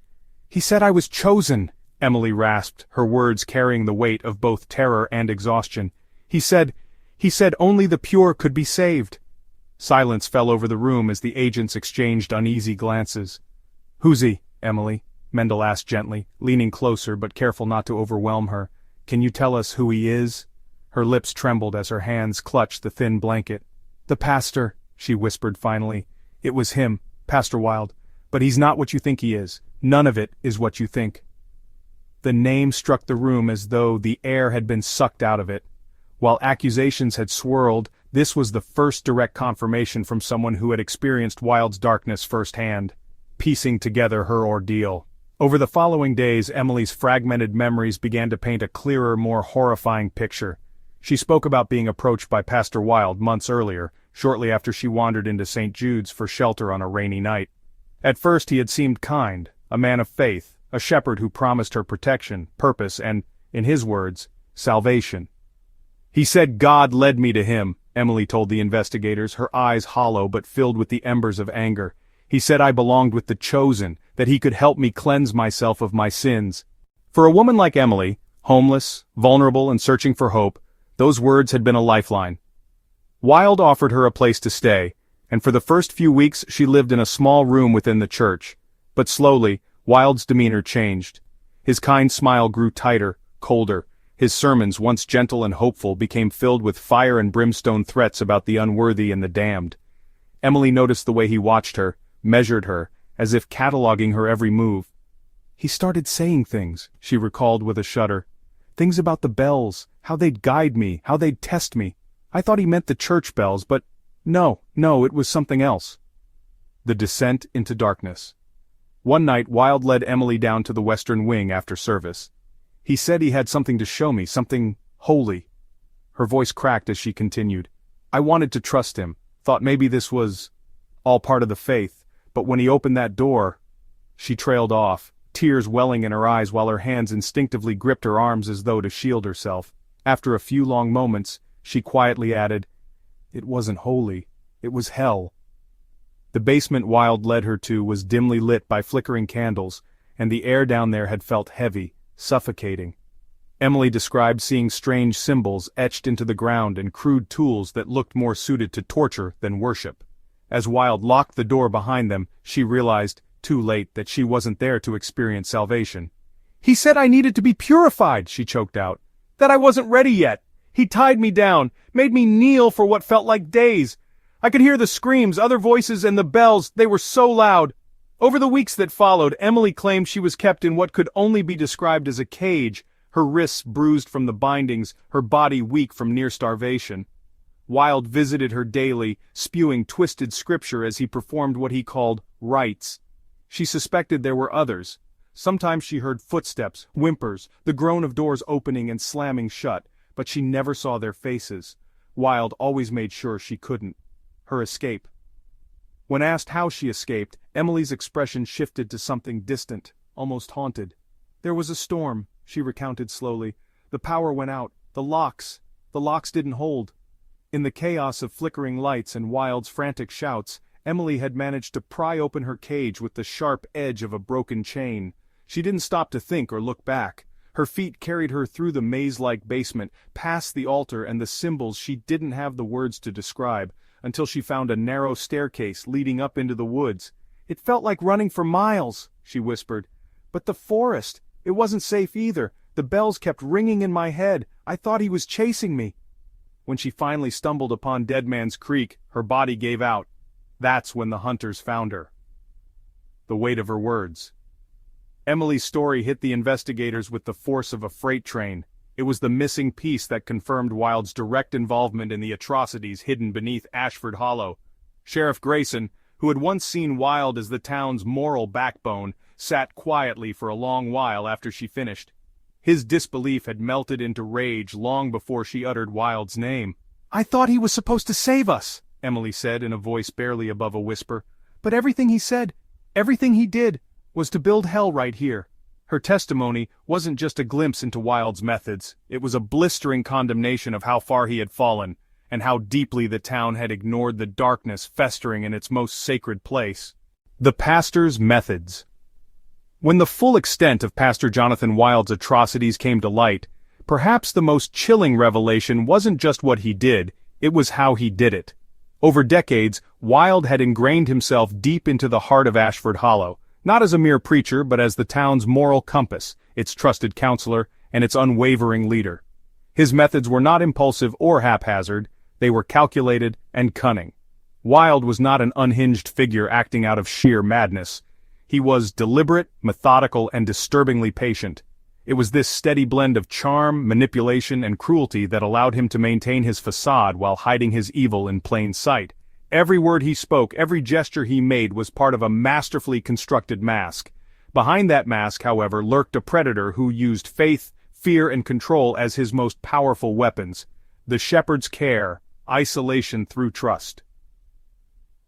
"He said I was chosen," Emily rasped, her words carrying the weight of both terror and exhaustion. He said only the pure could be saved." Silence fell over the room as the agents exchanged uneasy glances. "Who's he, Emily?" Mendel asked gently, leaning closer but careful not to overwhelm her. "Can you tell us who he is?" Her lips trembled as her hands clutched the thin blanket. "The pastor," she whispered finally. "It was him, Pastor Wilde. But he's not what you think he is. None of it is what you think." The name struck the room as though the air had been sucked out of it. While accusations had swirled, this was the first direct confirmation from someone who had experienced Wilde's darkness firsthand, piecing together her ordeal. Over the following days, Emily's fragmented memories began to paint a clearer, more horrifying picture. She spoke about being approached by Pastor Wilde months earlier, shortly after she wandered into St. Jude's for shelter on a rainy night. At first he had seemed kind, a man of faith, a shepherd who promised her protection, purpose, and, in his words, salvation. "He said God led me to him," Emily told the investigators, her eyes hollow but filled with the embers of anger. He said I belonged with the chosen, that he could help me cleanse myself of my sins. For a woman like Emily, homeless, vulnerable and searching for hope, those words had been a lifeline. Wilde offered her a place to stay, and for the first few weeks she lived in a small room within the church. But slowly, Wilde's demeanor changed. His kind smile grew tighter, colder. His sermons, once gentle and hopeful, became filled with fire and brimstone threats about the unworthy and the damned. Emily noticed the way he watched her, measured her, as if cataloging her every move. He started saying things, she recalled with a shudder. Things about the bells, how they'd guide me, how they'd test me. I thought he meant the church bells, but no, it was something else. The descent into darkness. One night Wilde led Emily down to the western wing after service. He said he had something to show me, something holy. Her voice cracked as she continued. I wanted to trust him, thought maybe this was all part of the faith, but when he opened that door, she trailed off, tears welling in her eyes while her hands instinctively gripped her arms as though to shield herself. After a few long moments, she quietly added, It wasn't holy, it was hell. The basement Wilde led her to was dimly lit by flickering candles, and the air down there had felt heavy, suffocating. Emily described seeing strange symbols etched into the ground and crude tools that looked more suited to torture than worship. As Wilde locked the door behind them, she realized, too late, that she wasn't there to experience salvation. He said I needed to be purified, she choked out. That I wasn't ready yet. He tied me down, made me kneel for what felt like days. I could hear the screams, other voices, and the bells, they were so loud. Over the weeks that followed, Emily claimed she was kept in what could only be described as a cage, her wrists bruised from the bindings, her body weak from near starvation. Wilde visited her daily, spewing twisted scripture as he performed what he called rites. She suspected there were others. Sometimes she heard footsteps, whimpers, the groan of doors opening and slamming shut, but she never saw their faces. Wilde always made sure she couldn't. Her escape. When asked how she escaped, Emily's expression shifted to something distant, almost haunted. There was a storm, she recounted slowly. The power went out. The locks didn't hold. In the chaos of flickering lights and Wilde's frantic shouts, Emily had managed to pry open her cage with the sharp edge of a broken chain. She didn't stop to think or look back. Her feet carried her through the maze-like basement, past the altar and the symbols she didn't have the words to describe, until she found a narrow staircase leading up into the woods. It felt like running for miles, she whispered. But the forest, it wasn't safe either. The bells kept ringing in my head. I thought he was chasing me. When she finally stumbled upon Dead Man's Creek, her body gave out. That's when the hunters found her. The weight of her words. Emily's story hit the investigators with the force of a freight train. It was the missing piece that confirmed Wilde's direct involvement in the atrocities hidden beneath Ashford Hollow. Sheriff Grayson, who had once seen Wilde as the town's moral backbone, sat quietly for a long while after she finished. His disbelief had melted into rage long before she uttered Wilde's name. I thought he was supposed to save us, Emily said in a voice barely above a whisper. But everything he said, everything he did, was to build hell right here. Her testimony wasn't just a glimpse into Wilde's methods, it was a blistering condemnation of how far he had fallen, and how deeply the town had ignored the darkness festering in its most sacred place. The pastor's methods. When the full extent of Pastor Jonathan Wilde's atrocities came to light, perhaps the most chilling revelation wasn't just what he did, it was how he did it. Over decades, Wilde had ingrained himself deep into the heart of Ashford Hollow, not as a mere preacher but as the town's moral compass, its trusted counselor, and its unwavering leader. His methods were not impulsive or haphazard, they were calculated and cunning. Wilde was not an unhinged figure acting out of sheer madness. He was deliberate, methodical, and disturbingly patient. It was this steady blend of charm, manipulation, and cruelty that allowed him to maintain his facade while hiding his evil in plain sight. Every word he spoke, every gesture he made was part of a masterfully constructed mask. Behind that mask, however, lurked a predator who used faith, fear, and control as his most powerful weapons. The shepherd's care, isolation through trust.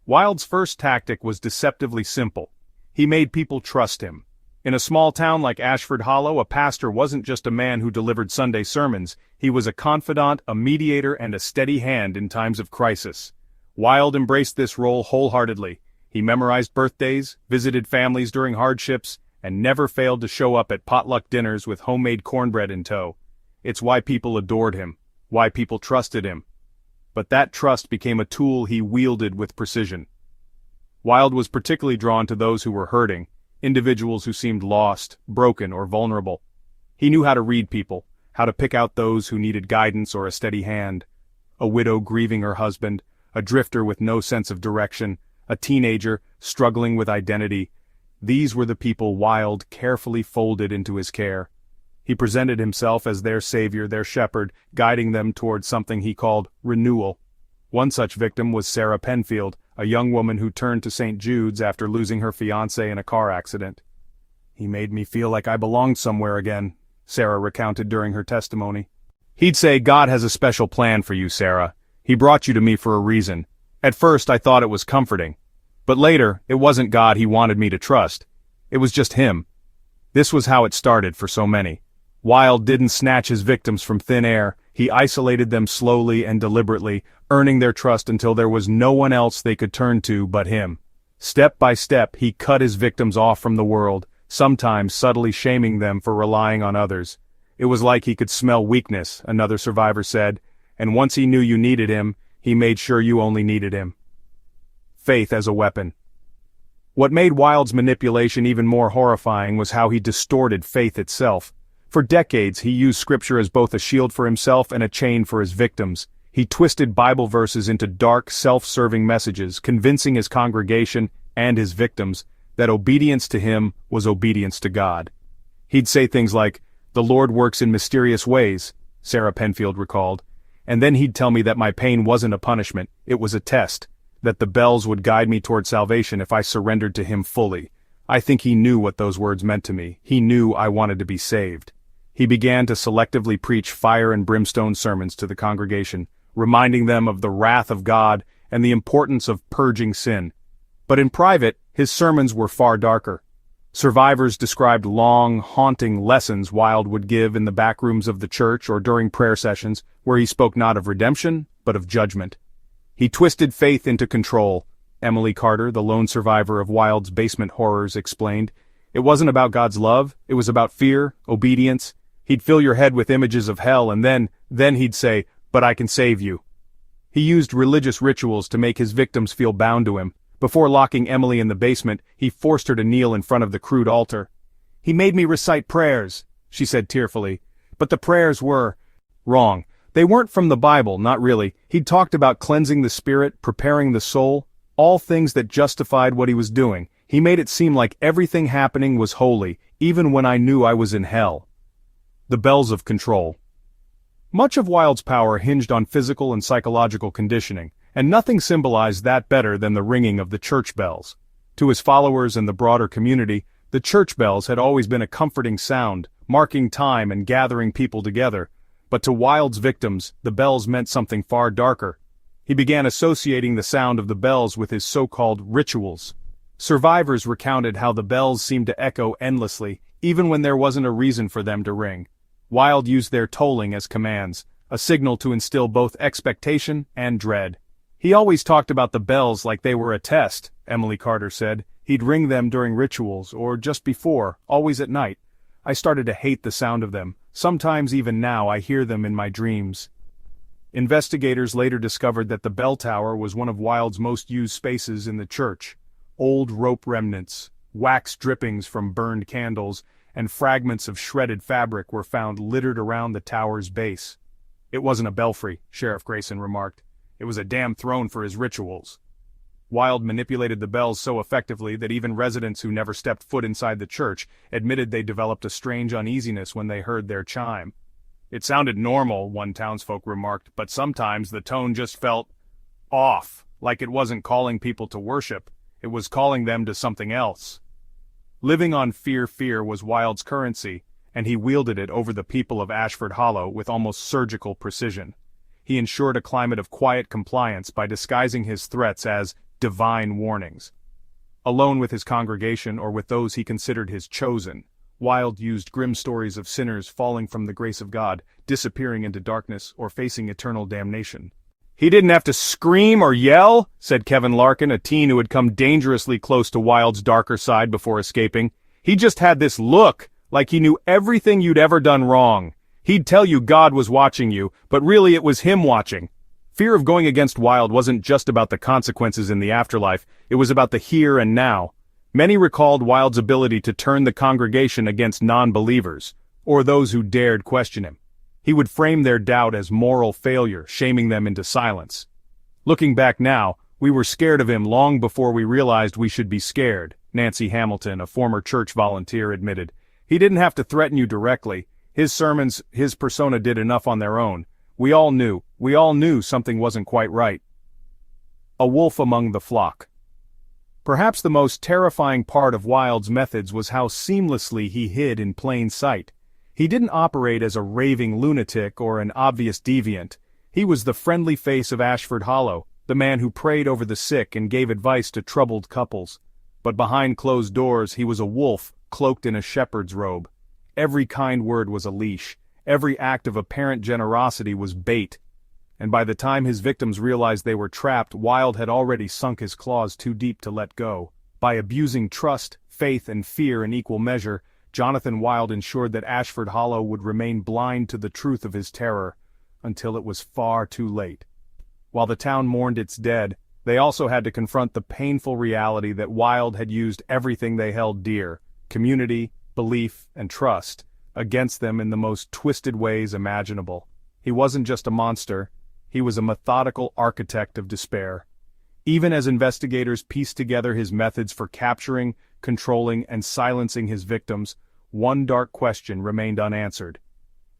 Wilde's first tactic was deceptively simple. He made people trust him. In a small town like Ashford Hollow, a pastor wasn't just a man who delivered Sunday sermons, he was a confidant, a mediator, and a steady hand in times of crisis. Wilde embraced this role wholeheartedly. He memorized birthdays, visited families during hardships, and never failed to show up at potluck dinners with homemade cornbread in tow. It's why people adored him, why people trusted him. But that trust became a tool he wielded with precision. Wilde was particularly drawn to those who were hurting, individuals who seemed lost, broken, or vulnerable. He knew how to read people, how to pick out those who needed guidance or a steady hand. A widow grieving her husband, a drifter with no sense of direction, a teenager struggling with identity. These were the people Wilde carefully folded into his care. He presented himself as their savior, their shepherd, guiding them towards something he called renewal. One such victim was Sarah Penfield, a young woman who turned to St. Jude's after losing her fiancé in a car accident. "He made me feel like I belonged somewhere again," Sarah recounted during her testimony. "He'd say, 'God has a special plan for you, Sarah. He brought you to me for a reason. At first I thought it was comforting. But later, it wasn't God he wanted me to trust. It was just him.'" This was how it started for so many. Wilde didn't snatch his victims from thin air. He isolated them slowly and deliberately, earning their trust until there was no one else they could turn to but him. Step by step, he cut his victims off from the world, sometimes subtly shaming them for relying on others. It was like he could smell weakness, another survivor said, and once he knew you needed him, he made sure you only needed him. Faith as a weapon. What made Wilde's manipulation even more horrifying was how he distorted faith itself. For decades, he used scripture as both a shield for himself and a chain for his victims. He twisted Bible verses into dark, self-serving messages, convincing his congregation and his victims that obedience to him was obedience to God. He'd say things like, "The Lord works in mysterious ways," Sarah Penfield recalled, and then he'd tell me that my pain wasn't a punishment, it was a test, that the bells would guide me toward salvation if I surrendered to him fully. I think he knew what those words meant to me. He knew I wanted to be saved. He began to selectively preach fire and brimstone sermons to the congregation, reminding them of the wrath of God and the importance of purging sin. But in private, his sermons were far darker. Survivors described long, haunting lessons Wilde would give in the back rooms of the church or during prayer sessions, where he spoke not of redemption, but of judgment. He twisted faith into control. Emily Carter, the lone survivor of Wilde's basement horrors, explained. It wasn't about God's love, it was about fear, obedience. He'd fill your head with images of hell and then he'd say, "But I can save you." He used religious rituals to make his victims feel bound to him. Before locking Emily in the basement, he forced her to kneel in front of the crude altar. "He made me recite prayers," she said tearfully. "But the prayers were wrong. They weren't from the Bible, not really. He'd talked about cleansing the spirit, preparing the soul, all things that justified what he was doing. He made it seem like everything happening was holy, even when I knew I was in hell." The bells of control. Much of Wilde's power hinged on physical and psychological conditioning, and nothing symbolized that better than the ringing of the church bells. To his followers and the broader community, the church bells had always been a comforting sound, marking time and gathering people together. But to Wilde's victims, the bells meant something far darker. He began associating the sound of the bells with his so-called rituals. Survivors recounted how the bells seemed to echo endlessly, even when there wasn't a reason for them to ring. Wilde used their tolling as commands, a signal to instill both expectation and dread. He always talked about the bells like they were a test, Emily Carter said. He'd ring them during rituals, or just before, always at night. I started to hate the sound of them. Sometimes even now I hear them in my dreams. Investigators later discovered that the bell tower was one of Wilde's most used spaces in the church. Old rope remnants, wax drippings from burned candles, and fragments of shredded fabric were found littered around the tower's base. "It wasn't a belfry," Sheriff Grayson remarked. "It was a damn throne for his rituals." Wilde manipulated the bells so effectively that even residents who never stepped foot inside the church admitted they developed a strange uneasiness when they heard their chime. "It sounded normal," one townsfolk remarked, "but sometimes the tone just felt off, like it wasn't calling people to worship, it was calling them to something else." Living on fear was Wilde's currency, and he wielded it over the people of Ashford Hollow with almost surgical precision. He ensured a climate of quiet compliance by disguising his threats as divine warnings. Alone with his congregation or with those he considered his chosen, Wilde used grim stories of sinners falling from the grace of God, disappearing into darkness, or facing eternal damnation. "He didn't have to scream or yell," said Kevin Larkin, a teen who had come dangerously close to Wild's darker side before escaping. "He just had this look, like he knew everything you'd ever done wrong. He'd tell you God was watching you, but really it was him watching." Fear of going against Wild wasn't just about the consequences in the afterlife, it was about the here and now. Many recalled Wild's ability to turn the congregation against non-believers, or those who dared question him. He would frame their doubt as moral failure, shaming them into silence. "Looking back now, we were scared of him long before we realized we should be scared," Nancy Hamilton, a former church volunteer, admitted. "He didn't have to threaten you directly. His sermons, his persona did enough on their own. We all knew something wasn't quite right." A wolf among the flock. Perhaps the most terrifying part of Wild's methods was how seamlessly he hid in plain sight. He didn't operate as a raving lunatic or an obvious deviant. He was the friendly face of Ashford Hollow, the man who prayed over the sick and gave advice to troubled couples. But behind closed doors he was a wolf, cloaked in a shepherd's robe. Every kind word was a leash. Every act of apparent generosity was bait. And by the time his victims realized they were trapped, Wild had already sunk his claws too deep to let go. By abusing trust, faith, and fear in equal measure, Jonathan Wild ensured that Ashford Hollow would remain blind to the truth of his terror, until it was far too late. While the town mourned its dead, they also had to confront the painful reality that Wild had used everything they held dear, community, belief, and trust, against them in the most twisted ways imaginable. He wasn't just a monster, he was a methodical architect of despair. Even as investigators pieced together his methods for capturing, controlling, and silencing his victims, one dark question remained unanswered.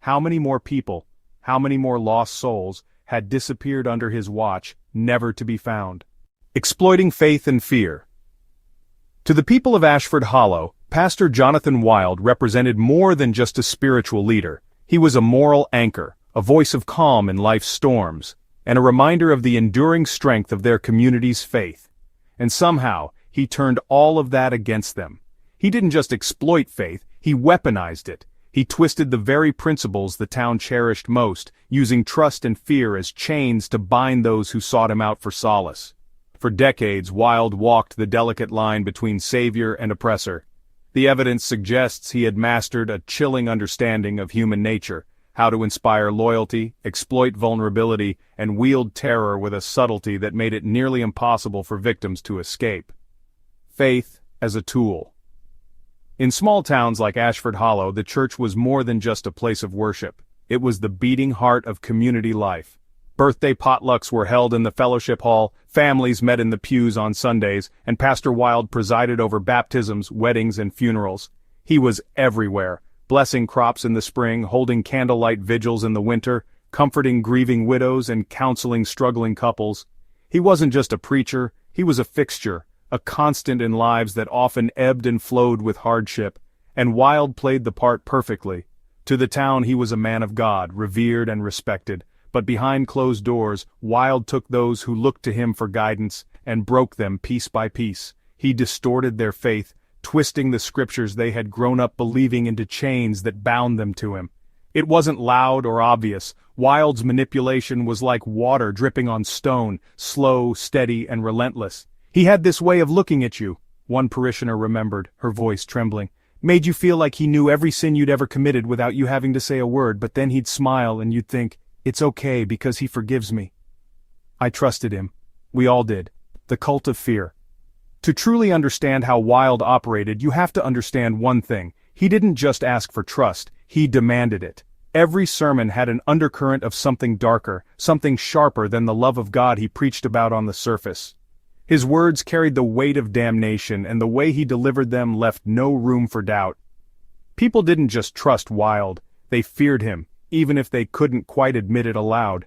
How many more people, how many more lost souls, had disappeared under his watch, never to be found? Exploiting faith and fear. To the people of Ashford Hollow, Pastor Jonathan Wild represented more than just a spiritual leader. He was a moral anchor, a voice of calm in life's storms, and a reminder of the enduring strength of their community's faith. And somehow, he turned all of that against them. He didn't just exploit faith, he weaponized it. He twisted the very principles the town cherished most, using trust and fear as chains to bind those who sought him out for solace. For decades, Wild walked the delicate line between savior and oppressor. The evidence suggests he had mastered a chilling understanding of human nature, how to inspire loyalty, exploit vulnerability, and wield terror with a subtlety that made it nearly impossible for victims to escape. Faith as a tool. In small towns like Ashford Hollow, the church was more than just a place of worship. It was the beating heart of community life. Birthday potlucks were held in the fellowship hall, families met in the pews on Sundays, and Pastor Wild presided over baptisms, weddings, and funerals. He was everywhere, blessing crops in the spring, holding candlelight vigils in the winter, comforting grieving widows and counseling struggling couples. He wasn't just a preacher, he was a fixture, a constant in lives that often ebbed and flowed with hardship, and Wild played the part perfectly. To the town he was a man of God, revered and respected, but behind closed doors, Wild took those who looked to him for guidance and broke them piece by piece. He distorted their faith, twisting the scriptures they had grown up believing into chains that bound them to him. It wasn't loud or obvious. Wild's manipulation was like water dripping on stone, slow, steady, and relentless. "He had this way of looking at you," one parishioner remembered, her voice trembling. "Made you feel like he knew every sin you'd ever committed without you having to say a word, but then he'd smile and you'd think, it's okay because he forgives me." I trusted him. We all did. The cult of fear. To truly understand how Wild operated, you have to understand one thing. He didn't just ask for trust, he demanded it. Every sermon had an undercurrent of something darker, something sharper than the love of God he preached about on the surface. His words carried the weight of damnation, and the way he delivered them left no room for doubt. People didn't just trust Wild, they feared him, even if they couldn't quite admit it aloud.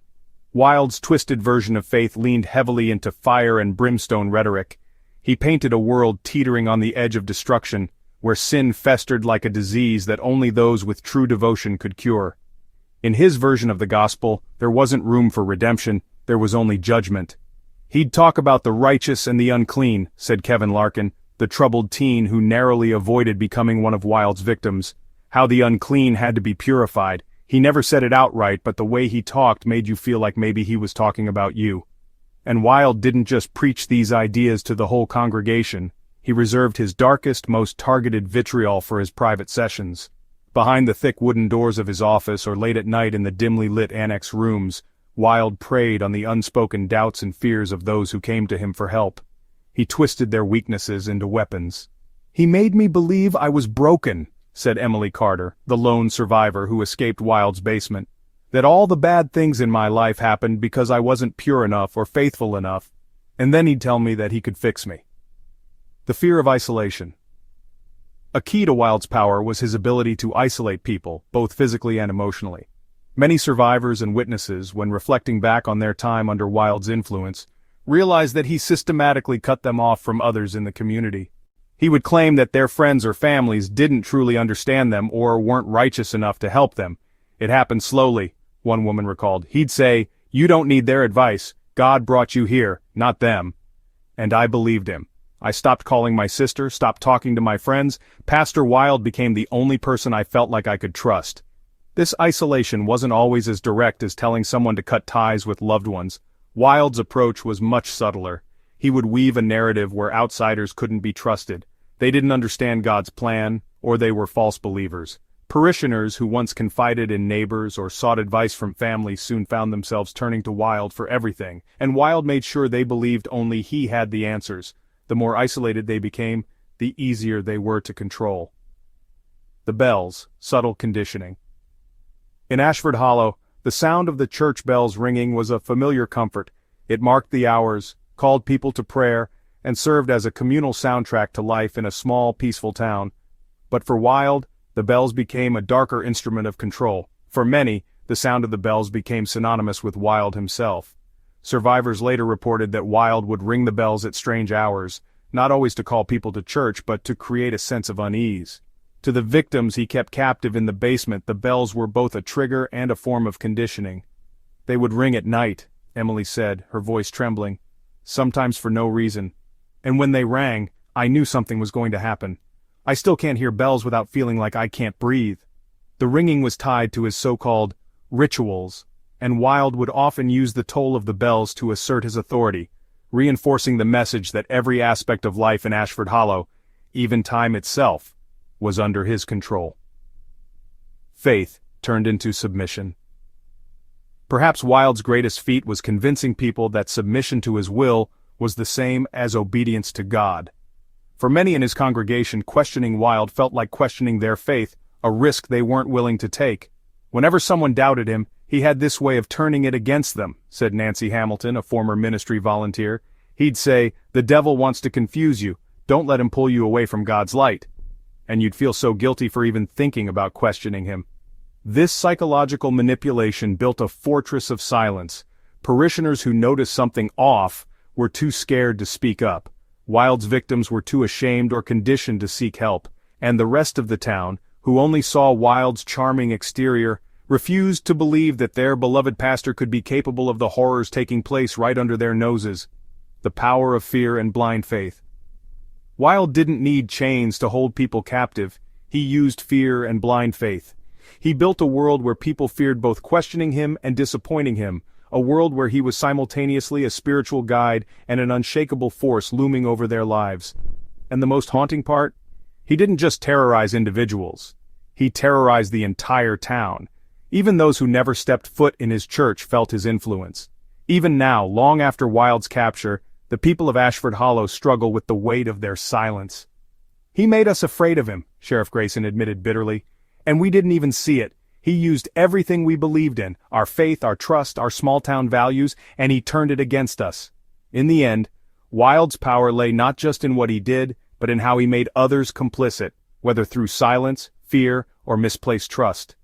Wild's twisted version of faith leaned heavily into fire and brimstone rhetoric. He painted a world teetering on the edge of destruction, where sin festered like a disease that only those with true devotion could cure. In his version of the gospel, there wasn't room for redemption, there was only judgment. "He'd talk about the righteous and the unclean," said Kevin Larkin, the troubled teen who narrowly avoided becoming one of Wild's victims. How the unclean had to be purified. He never said it outright, but the way he talked made you feel like maybe he was talking about you. And Wilde didn't just preach these ideas to the whole congregation, he reserved his darkest, most targeted vitriol for his private sessions. Behind the thick wooden doors of his office or late at night in the dimly lit annex rooms, Wilde preyed on the unspoken doubts and fears of those who came to him for help. He twisted their weaknesses into weapons. "He made me believe I was broken," said Emily Carter, the lone survivor who escaped Wilde's basement. "That all the bad things in my life happened because I wasn't pure enough or faithful enough, and then he'd tell me that he could fix me." The fear of isolation. A key to Wilde's power was his ability to isolate people, both physically and emotionally. Many survivors and witnesses, when reflecting back on their time under Wilde's influence, realized that he systematically cut them off from others in the community. He would claim that their friends or families didn't truly understand them or weren't righteous enough to help them. "It happened slowly," one woman recalled. "He'd say, 'You don't need their advice, God brought you here, not them.' And I believed him. I stopped calling my sister, stopped talking to my friends. Pastor Wilde became the only person I felt like I could trust." This isolation wasn't always as direct as telling someone to cut ties with loved ones. Wilde's approach was much subtler. He would weave a narrative where outsiders couldn't be trusted. They didn't understand God's plan, or they were false believers. Parishioners who once confided in neighbors or sought advice from family soon found themselves turning to Wilde for everything, and Wilde made sure they believed only he had the answers. The more isolated they became, the easier they were to control. The bells, subtle conditioning. In Ashford Hollow, the sound of the church bells ringing was a familiar comfort. It marked the hours, called people to prayer, and served as a communal soundtrack to life in a small, peaceful town. But for Wilde, the bells became a darker instrument of control. For many, the sound of the bells became synonymous with Wilde himself. Survivors later reported that Wilde would ring the bells at strange hours, not always to call people to church but to create a sense of unease. To the victims he kept captive in the basement, the bells were both a trigger and a form of conditioning. "They would ring at night," Emily said, her voice trembling, "sometimes for no reason. And when they rang, I knew something was going to happen. I still can't hear bells without feeling like I can't breathe." The ringing was tied to his so-called rituals, and Wilde would often use the toll of the bells to assert his authority, reinforcing the message that every aspect of life in Ashford Hollow, even time itself, was under his control. Faith turned into submission. Perhaps Wilde's greatest feat was convincing people that submission to his will was the same as obedience to God. For many in his congregation, questioning Wilde felt like questioning their faith, a risk they weren't willing to take. Whenever someone doubted him, he had this way of turning it against them, said Nancy Hamilton, a former ministry volunteer. He'd say, "The devil wants to confuse you, don't let him pull you away from God's light." And you'd feel so guilty for even thinking about questioning him. This psychological manipulation built a fortress of silence. Parishioners who noticed something off were too scared to speak up. Wilde's victims were too ashamed or conditioned to seek help, and the rest of the town, who only saw Wilde's charming exterior, refused to believe that their beloved pastor could be capable of the horrors taking place right under their noses. The power of fear and blind faith. Wilde didn't need chains to hold people captive. He used fear and blind faith. He built a world where people feared both questioning him and disappointing him, a world where he was simultaneously a spiritual guide and an unshakable force looming over their lives. And the most haunting part? He didn't just terrorize individuals. He terrorized the entire town. Even those who never stepped foot in his church felt his influence. Even now, long after Wilde's capture, the people of Ashford Hollow struggle with the weight of their silence. "He made us afraid of him," Sheriff Grayson admitted bitterly. "And we didn't even see it. He used everything we believed in, our faith, our trust, our small-town values, and he turned it against us." In the end, Wilde's power lay not just in what he did, but in how he made others complicit, whether through silence, fear, or misplaced trust.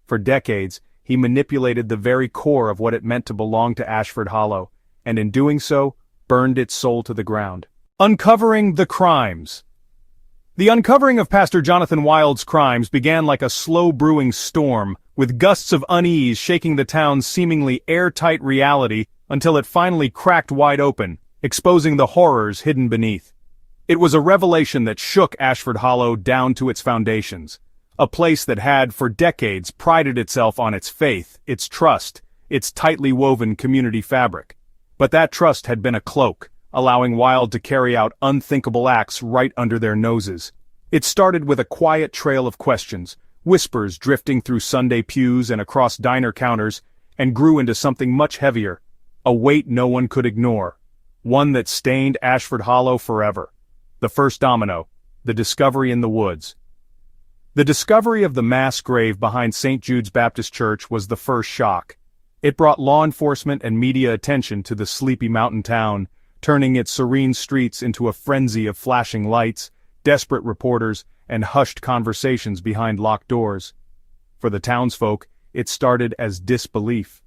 For decades, he manipulated the very core of what it meant to belong to Ashford Hollow, and in doing so, burned its soul to the ground. Uncovering the crimes. The uncovering of Pastor Jonathan Wilde's crimes began like a slow-brewing storm, with gusts of unease shaking the town's seemingly airtight reality until it finally cracked wide open, exposing the horrors hidden beneath. It was a revelation that shook Ashford Hollow down to its foundations. A place that had, for decades, prided itself on its faith, its trust, its tightly woven community fabric. But that trust had been a cloak, allowing Wilde to carry out unthinkable acts right under their noses. It started with a quiet trail of questions, whispers drifting through Sunday pews and across diner counters, and grew into something much heavier, a weight no one could ignore, one that stained Ashford Hollow forever. The first domino, the discovery in the woods. The discovery of the mass grave behind St. Jude's Baptist Church was the first shock. It brought law enforcement and media attention to the sleepy mountain town, turning its serene streets into a frenzy of flashing lights, desperate reporters, and hushed conversations behind locked doors. For the townsfolk, it started as disbelief.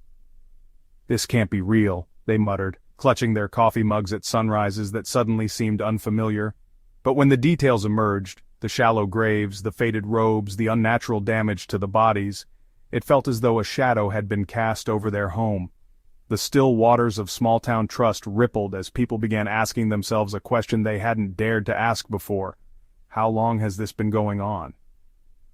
"This can't be real," they muttered, clutching their coffee mugs at sunrises that suddenly seemed unfamiliar. But when the details emerged, the shallow graves, the faded robes, the unnatural damage to the bodies, it felt as though a shadow had been cast over their home. The still waters of small-town trust rippled as people began asking themselves a question they hadn't dared to ask before. How long has this been going on?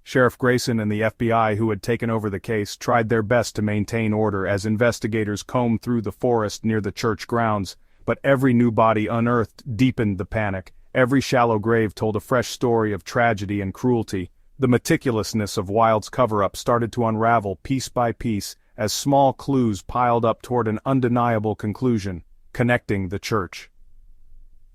Sheriff Grayson and the FBI who had taken over the case tried their best to maintain order as investigators combed through the forest near the church grounds, but every new body unearthed deepened the panic. Every shallow grave told a fresh story of tragedy and cruelty. The meticulousness of Wilde's cover-up started to unravel piece by piece as small clues piled up toward an undeniable conclusion, connecting the church.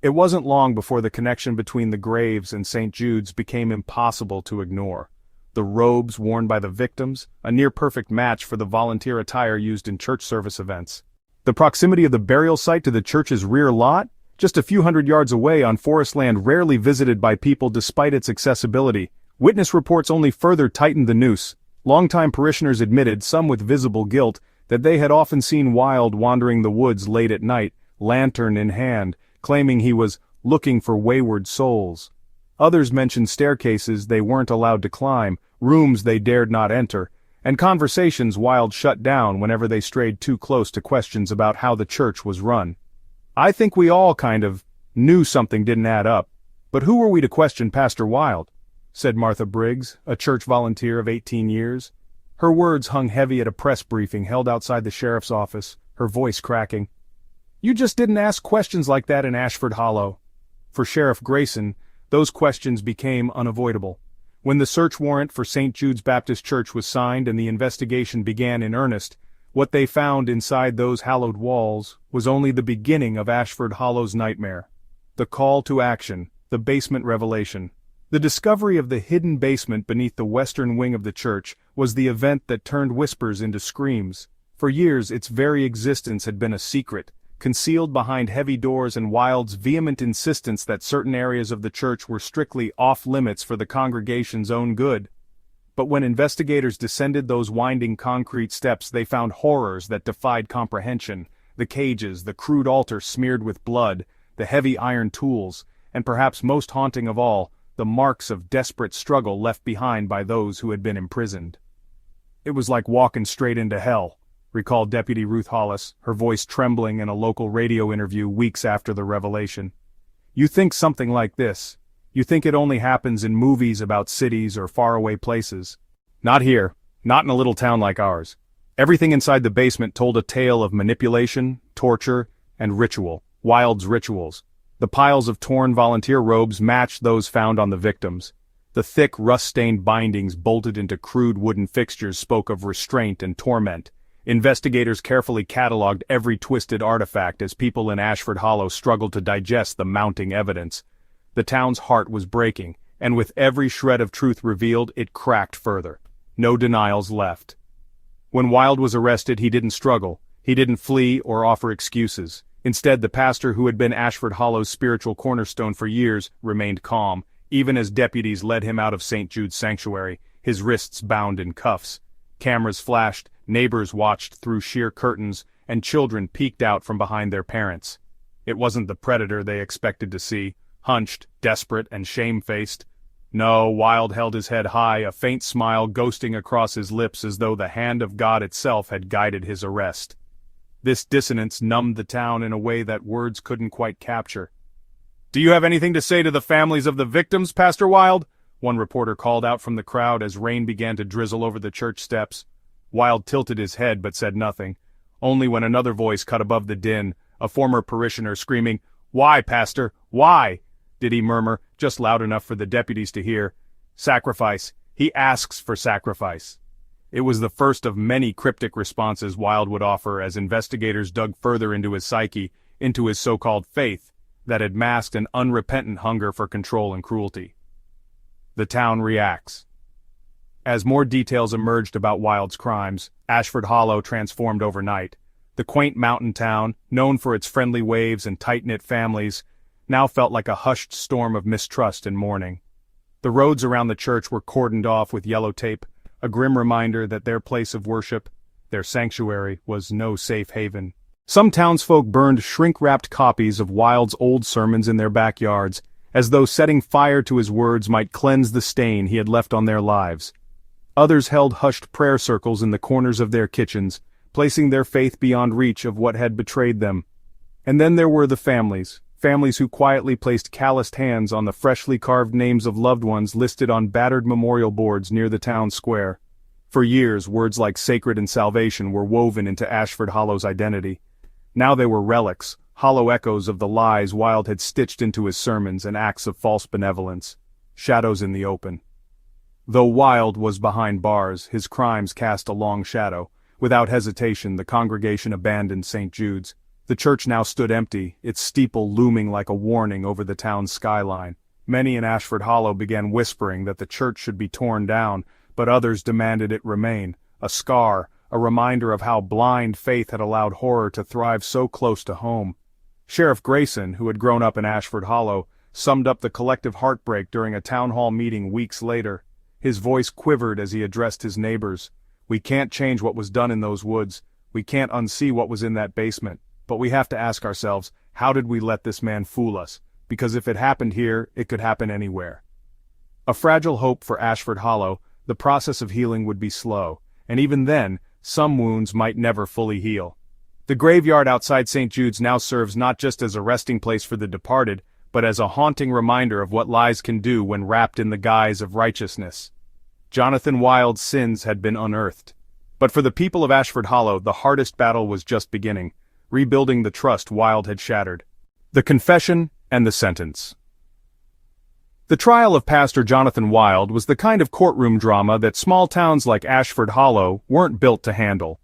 It wasn't long before the connection between the graves and St. Jude's became impossible to ignore. The robes worn by the victims, a near-perfect match for the volunteer attire used in church service events. The proximity of the burial site to the church's rear lot, just a few hundred yards away on forest land rarely visited by people despite its accessibility. Witness reports only further tightened the noose. Longtime parishioners admitted, some with visible guilt, that they had often seen Wilde wandering the woods late at night, lantern in hand, claiming he was looking for wayward souls. Others mentioned staircases they weren't allowed to climb, rooms they dared not enter, and conversations Wilde shut down whenever they strayed too close to questions about how the church was run. "I think we all kind of knew something didn't add up, but who were we to question Pastor Wilde?" said Martha Briggs, a church volunteer of 18 years. Her words hung heavy at a press briefing held outside the sheriff's office, her voice cracking. "You just didn't ask questions like that in Ashford Hollow." For Sheriff Grayson, those questions became unavoidable. When the search warrant for St. Jude's Baptist Church was signed and the investigation began in earnest, what they found inside those hallowed walls was only the beginning of Ashford Hollow's nightmare. The call to action, the basement revelation. The discovery of the hidden basement beneath the western wing of the church was the event that turned whispers into screams. For years its very existence had been a secret, concealed behind heavy doors and Wilde's vehement insistence that certain areas of the church were strictly off-limits for the congregation's own good. But when investigators descended those winding concrete steps they found horrors that defied comprehension: the cages, the crude altar smeared with blood, the heavy iron tools, and perhaps most haunting of all, the marks of desperate struggle left behind by those who had been imprisoned. "It was like walking straight into hell," recalled Deputy Ruth Hollis, her voice trembling in a local radio interview weeks after the revelation. "You think something like this. You think it only happens in movies about cities or faraway places. Not here, not in a little town like ours. Everything inside the basement told a tale of manipulation, torture, and ritual, Wilde's rituals. The piles of torn volunteer robes matched those found on the victims. The thick, rust-stained bindings bolted into crude wooden fixtures spoke of restraint and torment. Investigators carefully cataloged every twisted artifact as people in Ashford Hollow struggled to digest the mounting evidence. The town's heart was breaking, and with every shred of truth revealed, it cracked further. No denials left. When Wilde was arrested, he didn't struggle. He didn't flee or offer excuses. Instead, the pastor who had been Ashford Hollow's spiritual cornerstone for years remained calm, even as deputies led him out of St. Jude's sanctuary, his wrists bound in cuffs. Cameras flashed, neighbors watched through sheer curtains, and children peeked out from behind their parents. It wasn't the predator they expected to see, hunched, desperate, and shame-faced. No, Wilde held his head high, a faint smile ghosting across his lips as though the hand of God itself had guided his arrest. This dissonance numbed the town in a way that words couldn't quite capture. "Do you have anything to say to the families of the victims, Pastor Wilde?" one reporter called out from the crowd as rain began to drizzle over the church steps. Wilde tilted his head but said nothing. Only when another voice cut above the din, a former parishioner screaming, "Why, Pastor, why?" did he murmur, just loud enough for the deputies to hear, "Sacrifice. He asks for sacrifice." It was the first of many cryptic responses Wilde would offer as investigators dug further into his psyche, into his so-called faith, that had masked an unrepentant hunger for control and cruelty. The town reacts. As more details emerged about Wilde's crimes, Ashford Hollow transformed overnight. The quaint mountain town, known for its friendly waves and tight-knit families, now felt like a hushed storm of mistrust and mourning. The roads around the church were cordoned off with yellow tape, a grim reminder that their place of worship, their sanctuary, was no safe haven. Some townsfolk burned shrink-wrapped copies of Wilde's old sermons in their backyards, as though setting fire to his words might cleanse the stain he had left on their lives. Others held hushed prayer circles in the corners of their kitchens, placing their faith beyond reach of what had betrayed them. And then there were the families who quietly placed calloused hands on the freshly carved names of loved ones listed on battered memorial boards near the town square. For years, words like sacred and salvation were woven into Ashford Hollow's identity. Now they were relics, hollow echoes of the lies Wilde had stitched into his sermons and acts of false benevolence. Shadows in the open. Though Wilde was behind bars, his crimes cast a long shadow. Without hesitation, the congregation abandoned St. Jude's. The church now stood empty, its steeple looming like a warning over the town's skyline. Many in Ashford Hollow began whispering that the church should be torn down, but others demanded it remain, a scar, a reminder of how blind faith had allowed horror to thrive so close to home. Sheriff Grayson, who had grown up in Ashford Hollow, summed up the collective heartbreak during a town hall meeting weeks later. His voice quivered as he addressed his neighbors. "We can't change what was done in those woods. We can't unsee what was in that basement. But we have to ask ourselves, how did we let this man fool us? Because if it happened here, it could happen anywhere." A fragile hope for Ashford Hollow, the process of healing would be slow, and even then, some wounds might never fully heal. The graveyard outside St. Jude's now serves not just as a resting place for the departed, but as a haunting reminder of what lies can do when wrapped in the guise of righteousness. Jonathan Wilde's sins had been unearthed. But for the people of Ashford Hollow, the hardest battle was just beginning. Rebuilding the trust Wilde had shattered. The confession and the sentence. The trial of Pastor Jonathan Wilde was the kind of courtroom drama that small towns like Ashford Hollow weren't built to handle.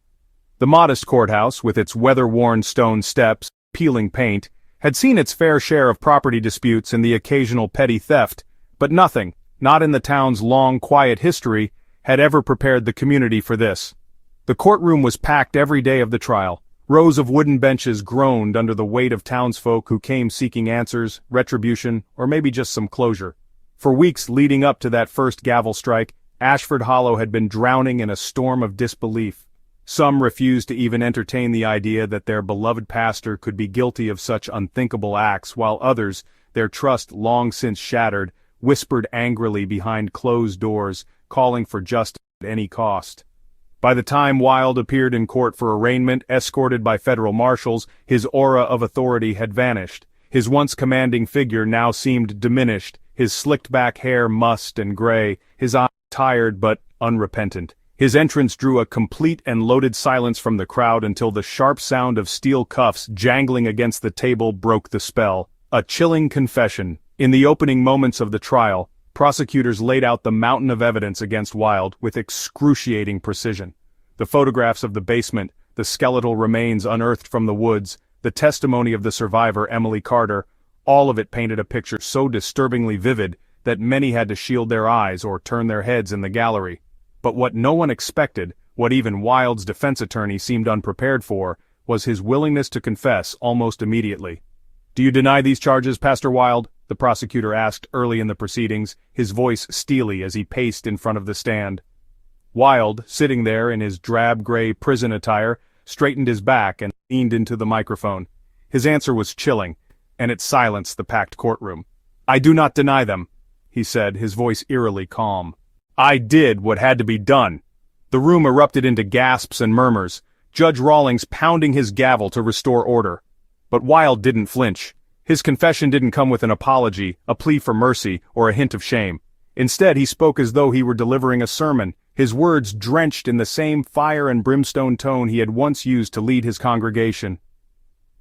The modest courthouse, with its weather-worn stone steps, peeling paint, had seen its fair share of property disputes and the occasional petty theft, but nothing, not in the town's long, quiet history, had ever prepared the community for this. The courtroom was packed every day of the trial. Rows of wooden benches groaned under the weight of townsfolk who came seeking answers, retribution, or maybe just some closure. For weeks leading up to that first gavel strike, Ashford Hollow had been drowning in a storm of disbelief. Some refused to even entertain the idea that their beloved pastor could be guilty of such unthinkable acts, while others, their trust long since shattered, whispered angrily behind closed doors, calling for justice at any cost. By the time Wilde appeared in court for arraignment, escorted by federal marshals, his aura of authority had vanished. His once commanding figure now seemed diminished, his slicked-back hair mussed and gray, his eyes tired but unrepentant. His entrance drew a complete and loaded silence from the crowd until the sharp sound of steel cuffs jangling against the table broke the spell. A chilling confession. In the opening moments of the trial, prosecutors laid out the mountain of evidence against Wilde with excruciating precision. The photographs of the basement, the skeletal remains unearthed from the woods, the testimony of the survivor, Emily Carter, all of it painted a picture so disturbingly vivid that many had to shield their eyes or turn their heads in the gallery. But what no one expected, what even Wilde's defense attorney seemed unprepared for, was his willingness to confess almost immediately. "Do you deny these charges, Pastor Wilde?" the prosecutor asked early in the proceedings, his voice steely as he paced in front of the stand. Wilde, sitting there in his drab gray prison attire, straightened his back and leaned into the microphone. His answer was chilling, and it silenced the packed courtroom. "I do not deny them," he said, his voice eerily calm. "I did what had to be done." The room erupted into gasps and murmurs, Judge Rawlings pounding his gavel to restore order. But Wilde didn't flinch. His confession didn't come with an apology, a plea for mercy, or a hint of shame. Instead, he spoke as though he were delivering a sermon, his words drenched in the same fire and brimstone tone he had once used to lead his congregation.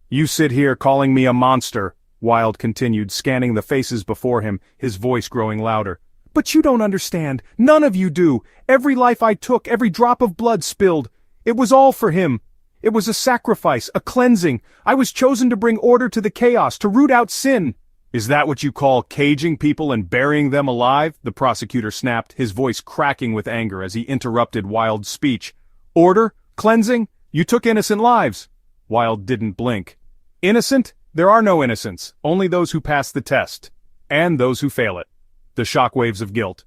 "You sit here calling me a monster," Wilde continued, scanning the faces before him, his voice growing louder. "But you don't understand. None of you do. Every life I took, every drop of blood spilled. It was all for him. It was a sacrifice, a cleansing. I was chosen to bring order to the chaos, to root out sin." "Is that what you call caging people and burying them alive?" the prosecutor snapped, his voice cracking with anger as he interrupted Wilde's speech. "Order? Cleansing? You took innocent lives." Wilde didn't blink. "Innocent? There are no innocents, only those who pass the test. And those who fail it. The shockwaves of guilt."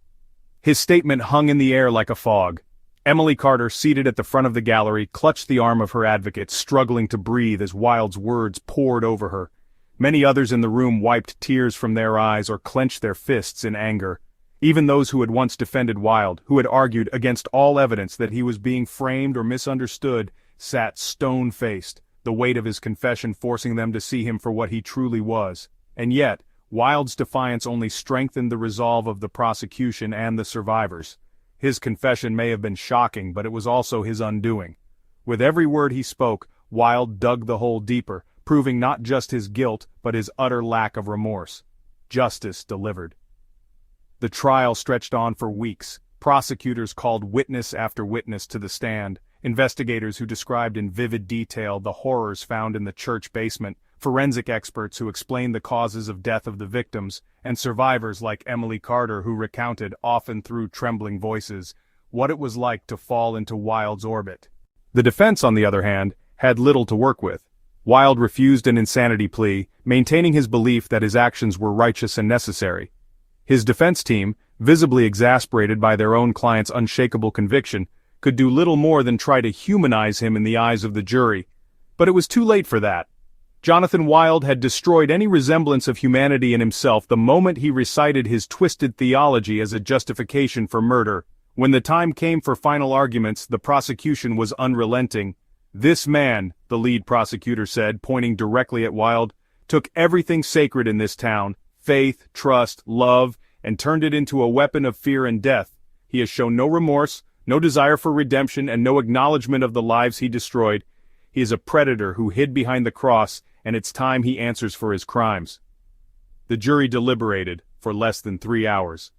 His statement hung in the air like a fog. Emily Carter, seated at the front of the gallery, clutched the arm of her advocate, struggling to breathe as Wilde's words poured over her. Many others in the room wiped tears from their eyes or clenched their fists in anger. Even those who had once defended Wilde, who had argued against all evidence that he was being framed or misunderstood, sat stone-faced, the weight of his confession forcing them to see him for what he truly was. And yet, Wilde's defiance only strengthened the resolve of the prosecution and the survivors. His confession may have been shocking, but it was also his undoing. With every word he spoke, Wilde dug the hole deeper, proving not just his guilt, but his utter lack of remorse. Justice delivered. The trial stretched on for weeks. Prosecutors called witness after witness to the stand, investigators who described in vivid detail the horrors found in the church basement, forensic experts who explained the causes of death of the victims, and survivors like Emily Carter who recounted, often through trembling voices, what it was like to fall into Wilde's orbit. The defense, on the other hand, had little to work with. Wilde refused an insanity plea, maintaining his belief that his actions were righteous and necessary. His defense team, visibly exasperated by their own client's unshakable conviction, could do little more than try to humanize him in the eyes of the jury. But it was too late for that. Jonathan Wilde had destroyed any resemblance of humanity in himself the moment he recited his twisted theology as a justification for murder. When the time came for final arguments, the prosecution was unrelenting. "This man," the lead prosecutor said, pointing directly at Wilde, "took everything sacred in this town, faith, trust, love, and turned it into a weapon of fear and death. He has shown no remorse, no desire for redemption, and no acknowledgement of the lives he destroyed. He is a predator who hid behind the cross, and it's time he answers for his crimes." The jury deliberated for less than 3 hours.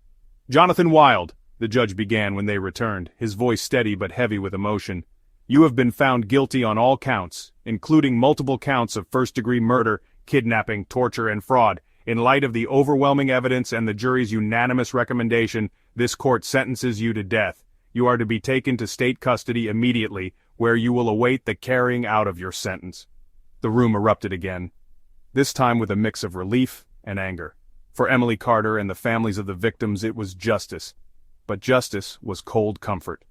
"Jonathan Wilde," the judge began when they returned, his voice steady but heavy with emotion, "you have been found guilty on all counts, including multiple counts of first-degree murder, kidnapping, torture, and fraud. In light of the overwhelming evidence and the jury's unanimous recommendation, this court sentences you to death. You are to be taken to state custody immediately, where you will await the carrying out of your sentence." The room erupted again, this time with a mix of relief and anger. For Emily Carter and the families of the victims it was justice. But justice was cold comfort.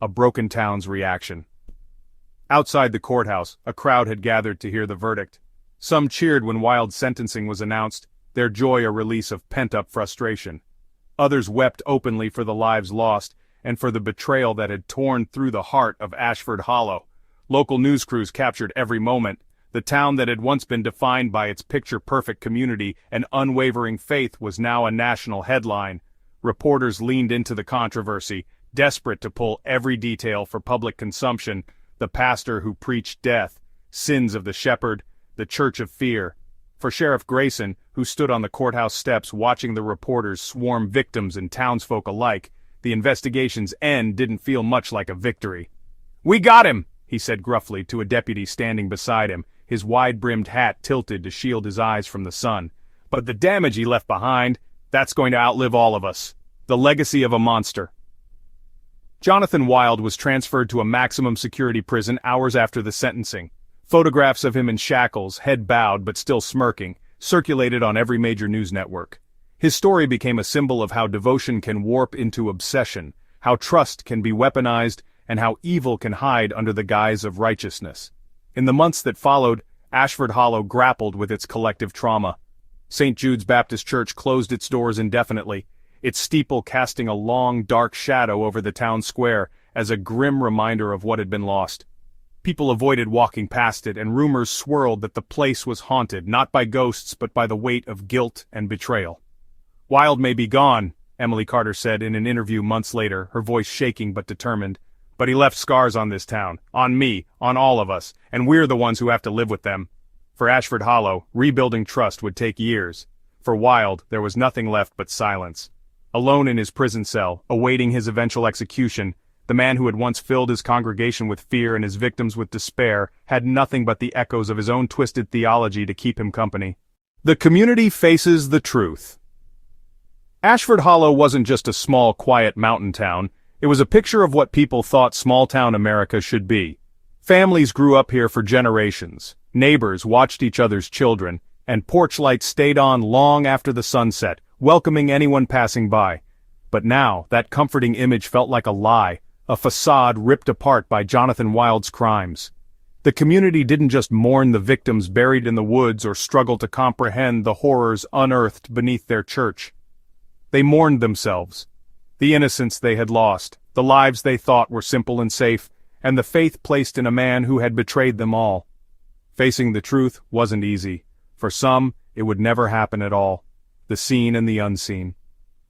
A broken town's reaction. Outside the courthouse, a crowd had gathered to hear the verdict. Some cheered when Wilde's sentencing was announced, their joy a release of pent-up frustration. Others wept openly for the lives lost, and for the betrayal that had torn through the heart of Ashford Hollow. Local news crews captured every moment. The town that had once been defined by its picture-perfect community and unwavering faith was now a national headline. Reporters leaned into the controversy, desperate to pull every detail for public consumption: the pastor who preached death, sins of the shepherd, the church of fear. For Sheriff Grayson, who stood on the courthouse steps watching the reporters swarm victims and townsfolk alike, the investigation's end didn't feel much like a victory. "We got him!" he said gruffly to a deputy standing beside him, his wide-brimmed hat tilted to shield his eyes from the sun. "But the damage he left behind, that's going to outlive all of us. The legacy of a monster." Jonathan Wilde was transferred to a maximum security prison hours after the sentencing. Photographs of him in shackles, head bowed but still smirking, circulated on every major news network. His story became a symbol of how devotion can warp into obsession, how trust can be weaponized, and how evil can hide under the guise of righteousness. In the months that followed, Ashford Hollow grappled with its collective trauma. St. Jude's Baptist Church closed its doors indefinitely, its steeple casting a long, dark shadow over the town square as a grim reminder of what had been lost. People avoided walking past it, and rumors swirled that the place was haunted not by ghosts but by the weight of guilt and betrayal. Wilde may be gone, Emily Carter said in an interview months later, her voice shaking but determined. But he left scars on this town, on me, on all of us, and we're the ones who have to live with them. For Ashford Hollow, rebuilding trust would take years. For Wilde, there was nothing left but silence. Alone in his prison cell, awaiting his eventual execution, the man who had once filled his congregation with fear and his victims with despair had nothing but the echoes of his own twisted theology to keep him company. The community faces the truth. Ashford Hollow wasn't just a small, quiet mountain town. It was a picture of what people thought small-town America should be. Families grew up here for generations, neighbors watched each other's children, and porch lights stayed on long after the sun set, welcoming anyone passing by. But now, that comforting image felt like a lie, a facade ripped apart by Jonathan Wilde's crimes. The community didn't just mourn the victims buried in the woods or struggle to comprehend the horrors unearthed beneath their church. They mourned themselves. The innocence they had lost, the lives they thought were simple and safe, and the faith placed in a man who had betrayed them all. Facing the truth wasn't easy. For some, it would never happen at all. The seen and the unseen.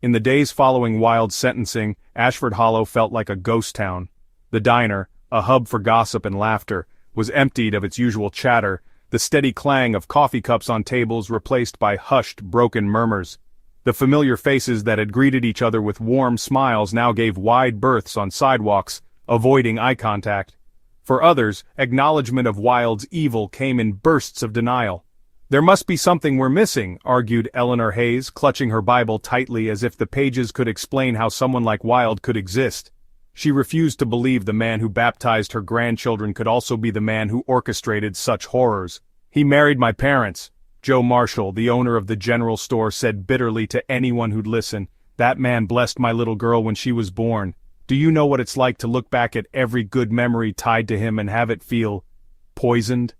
In the days following Wilde's sentencing, Ashford Hollow felt like a ghost town. The diner, a hub for gossip and laughter, was emptied of its usual chatter, the steady clang of coffee cups on tables replaced by hushed, broken murmurs. The familiar faces that had greeted each other with warm smiles now gave wide berths on sidewalks, avoiding eye contact. For others, acknowledgement of Wilde's evil came in bursts of denial. There must be something we're missing, argued Eleanor Hayes, clutching her Bible tightly as if the pages could explain how someone like Wilde could exist. She refused to believe the man who baptized her grandchildren could also be the man who orchestrated such horrors. He married my parents. Joe Marshall, the owner of the general store, said bitterly to anyone who'd listen, "That man blessed my little girl when she was born. Do you know what it's like to look back at every good memory tied to him and have it feel poisoned?"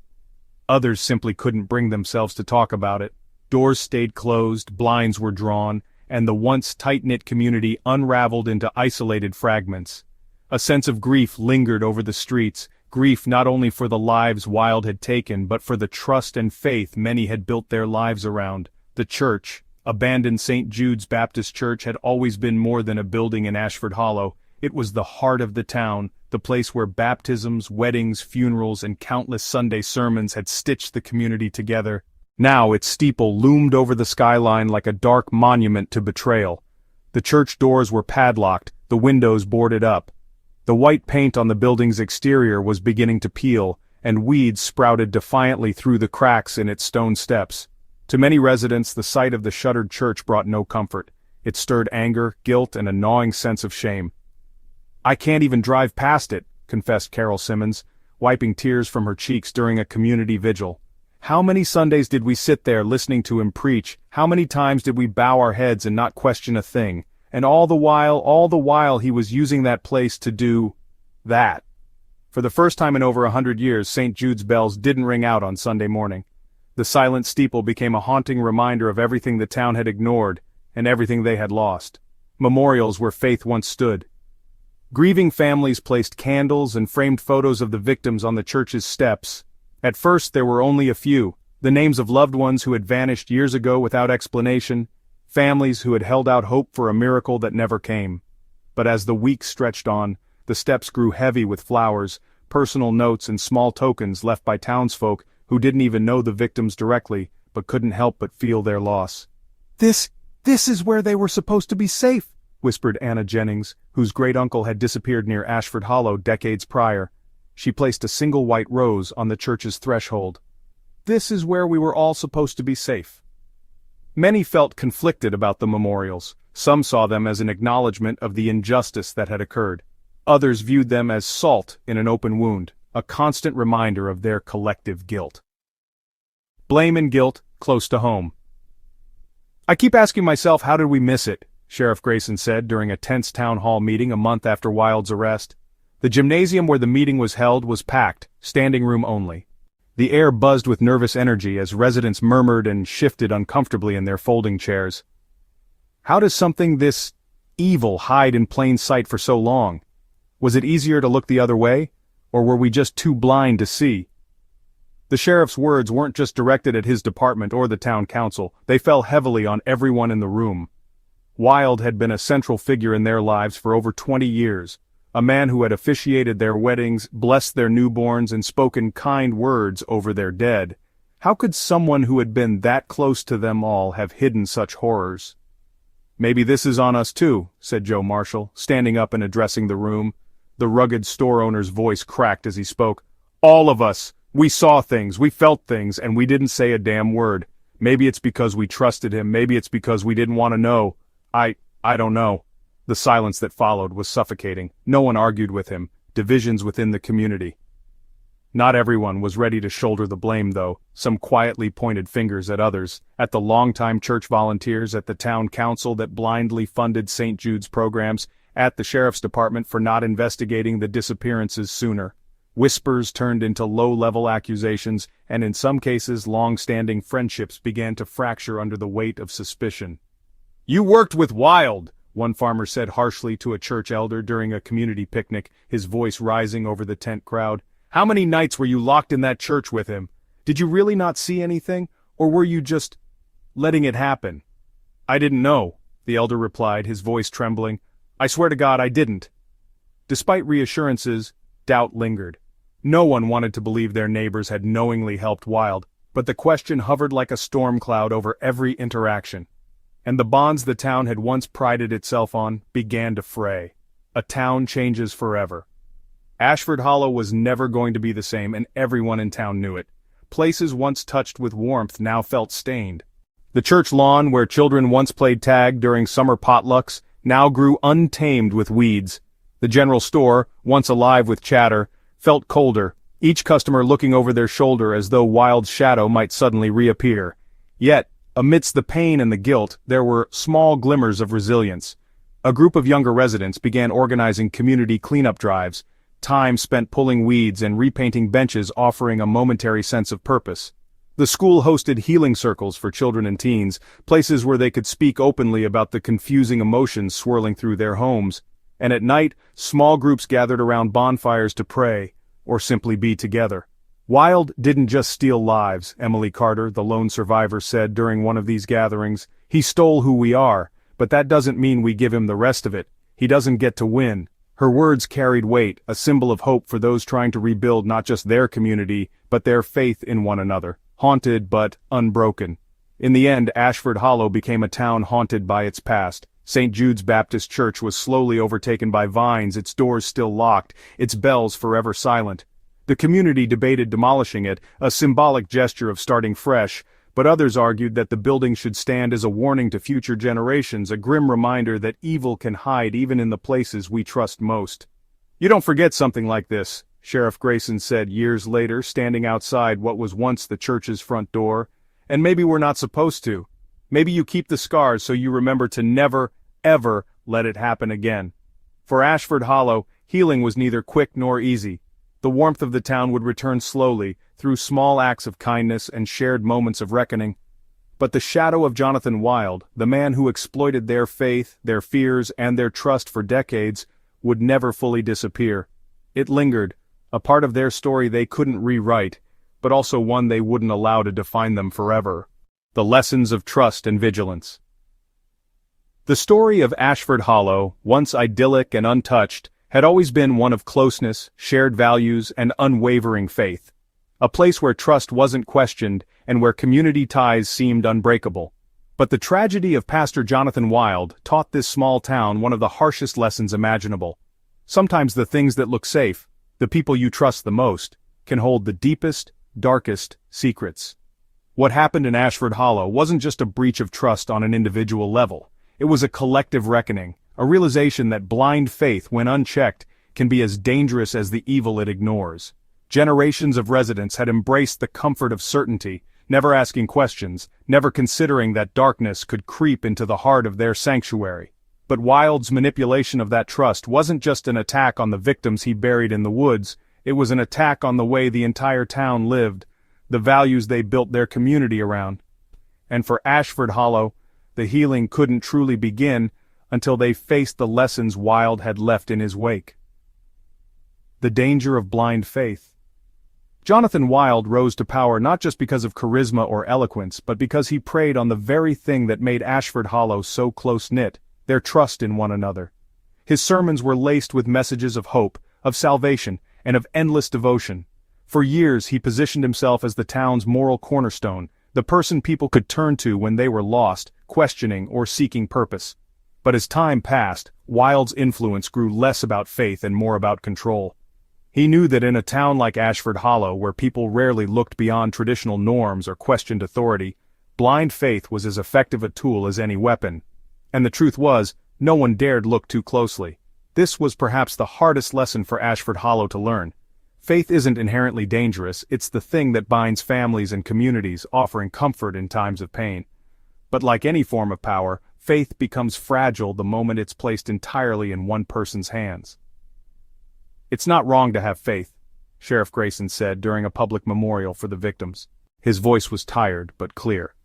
Others simply couldn't bring themselves to talk about it. Doors stayed closed, blinds were drawn, and the once tight-knit community unraveled into isolated fragments. A sense of grief lingered over the streets, grief not only for the lives Wilde had taken but for the trust and faith many had built their lives around. The church, abandoned St. Jude's Baptist Church, had always been more than a building in Ashford Hollow. It was the heart of the town, the place where baptisms, weddings, funerals, and countless Sunday sermons had stitched the community together. Now its steeple loomed over the skyline like a dark monument to betrayal. The church doors were padlocked, the windows boarded up. The white paint on the building's exterior was beginning to peel, and weeds sprouted defiantly through the cracks in its stone steps. To many residents, the sight of the shuttered church brought no comfort. It stirred anger, guilt, and a gnawing sense of shame. "I can't even drive past it," confessed Carol Simmons, wiping tears from her cheeks during a community vigil. "How many Sundays did we sit there listening to him preach? How many times did we bow our heads and not question a thing? And all the while he was using that place to do that." For the first time in over 100 years, St. Jude's bells didn't ring out on Sunday morning. The silent steeple became a haunting reminder of everything the town had ignored, and everything they had lost. Memorials where faith once stood. Grieving families placed candles and framed photos of the victims on the church's steps. At first there were only a few, the names of loved ones who had vanished years ago without explanation, families who had held out hope for a miracle that never came. But as the weeks stretched on, the steps grew heavy with flowers, personal notes and small tokens left by townsfolk who didn't even know the victims directly, but couldn't help but feel their loss. This is where they were supposed to be safe," whispered Anna Jennings, whose great-uncle had disappeared near Ashford Hollow decades prior. She placed a single white rose on the church's threshold. "This is where we were all supposed to be safe." Many felt conflicted about the memorials. Some saw them as an acknowledgement of the injustice that had occurred. Others viewed them as salt in an open wound, a constant reminder of their collective guilt. Blame and guilt close to home. "I keep asking myself, how did we miss it?" Sheriff Grayson said during a tense town hall meeting a month after Wilde's arrest. The gymnasium where the meeting was held was packed, standing room only. The air buzzed with nervous energy as residents murmured and shifted uncomfortably in their folding chairs. How does something this evil hide in plain sight for so long? Was it easier to look the other way, or were we just too blind to see? The sheriff's words weren't just directed at his department or the town council, they fell heavily on everyone in the room. Wilde had been a central figure in their lives for over 20 years, a man who had officiated their weddings, blessed their newborns, and spoken kind words over their dead. How could someone who had been that close to them all have hidden such horrors? "Maybe this is on us too," said Joe Marshall, standing up and addressing the room. The rugged store owner's voice cracked as he spoke. "All of us! We saw things, we felt things, and we didn't say a damn word. Maybe it's because we trusted him, maybe it's because we didn't want to know. I don't know." The silence that followed was suffocating. No one argued with him. Divisions within the community. Not everyone was ready to shoulder the blame, though. Some quietly pointed fingers at others, at the longtime church volunteers, at the town council that blindly funded St. Jude's programs, at the sheriff's department for not investigating the disappearances sooner. Whispers turned into low-level accusations, and in some cases long-standing friendships began to fracture under the weight of suspicion. "You worked with Wilde," one farmer said harshly to a church elder during a community picnic, his voice rising over the tent crowd. "How many nights were you locked in that church with him? Did you really not see anything, or were you just letting it happen?" "I didn't know," the elder replied, his voice trembling. "I swear to God I didn't." Despite reassurances, doubt lingered. No one wanted to believe their neighbors had knowingly helped Wilde, but the question hovered like a storm cloud over every interaction. And the bonds the town had once prided itself on began to fray. A town changes forever. Ashford Hollow was never going to be the same, and everyone in town knew it. Places once touched with warmth now felt stained. The church lawn, where children once played tag during summer potlucks, now grew untamed with weeds. The general store, once alive with chatter, felt colder, each customer looking over their shoulder as though Wilde's shadow might suddenly reappear. Yet, amidst the pain and the guilt, there were small glimmers of resilience. A group of younger residents began organizing community cleanup drives, time spent pulling weeds and repainting benches offering a momentary sense of purpose. The school hosted healing circles for children and teens, places where they could speak openly about the confusing emotions swirling through their homes. And at night, small groups gathered around bonfires to pray, or simply be together. Wilde didn't just steal lives, Emily Carter, the lone survivor, said during one of these gatherings. He stole who we are, but that doesn't mean we give him the rest of it. He doesn't get to win. Her words carried weight, a symbol of hope for those trying to rebuild not just their community, but their faith in one another, haunted but unbroken. In the end, Ashford Hollow became a town haunted by its past. St. Jude's Baptist Church was slowly overtaken by vines, its doors still locked, its bells forever silent. The community debated demolishing it, a symbolic gesture of starting fresh, but others argued that the building should stand as a warning to future generations, a grim reminder that evil can hide even in the places we trust most. "You don't forget something like this," Sheriff Grayson said years later, standing outside what was once the church's front door. "And maybe we're not supposed to. Maybe you keep the scars so you remember to never, ever let it happen again." For Ashford Hollow, healing was neither quick nor easy. The warmth of the town would return slowly, through small acts of kindness and shared moments of reckoning. But the shadow of Jonathan Wilde, the man who exploited their faith, their fears, and their trust for decades, would never fully disappear. It lingered, a part of their story they couldn't rewrite, but also one they wouldn't allow to define them forever. The lessons of trust and vigilance. The story of Ashford Hollow, once idyllic and untouched, had always been one of closeness, shared values, and unwavering faith. A place where trust wasn't questioned, and where community ties seemed unbreakable. But the tragedy of Pastor Jonathan Wilde taught this small town one of the harshest lessons imaginable. Sometimes the things that look safe, the people you trust the most, can hold the deepest, darkest secrets. What happened in Ashford Hollow wasn't just a breach of trust on an individual level. It was a collective reckoning, a realization that blind faith, when unchecked, can be as dangerous as the evil it ignores. Generations of residents had embraced the comfort of certainty, never asking questions, never considering that darkness could creep into the heart of their sanctuary. But Wilde's manipulation of that trust wasn't just an attack on the victims he buried in the woods, it was an attack on the way the entire town lived, the values they built their community around. And for Ashford Hollow, the healing couldn't truly begin until they faced the lessons Wilde had left in his wake. The danger of blind faith. Jonathan Wilde rose to power not just because of charisma or eloquence, but because he preyed on the very thing that made Ashford Hollow so close-knit, their trust in one another. His sermons were laced with messages of hope, of salvation, and of endless devotion. For years he positioned himself as the town's moral cornerstone, the person people could turn to when they were lost, questioning, or seeking purpose. But as time passed, Wilde's influence grew less about faith and more about control. He knew that in a town like Ashford Hollow, where people rarely looked beyond traditional norms or questioned authority, blind faith was as effective a tool as any weapon. And the truth was, no one dared look too closely. This was perhaps the hardest lesson for Ashford Hollow to learn. Faith isn't inherently dangerous, it's the thing that binds families and communities, offering comfort in times of pain. But like any form of power, faith becomes fragile the moment it's placed entirely in one person's hands. "It's not wrong to have faith," Sheriff Grayson said during a public memorial for the victims. His voice was tired but clear.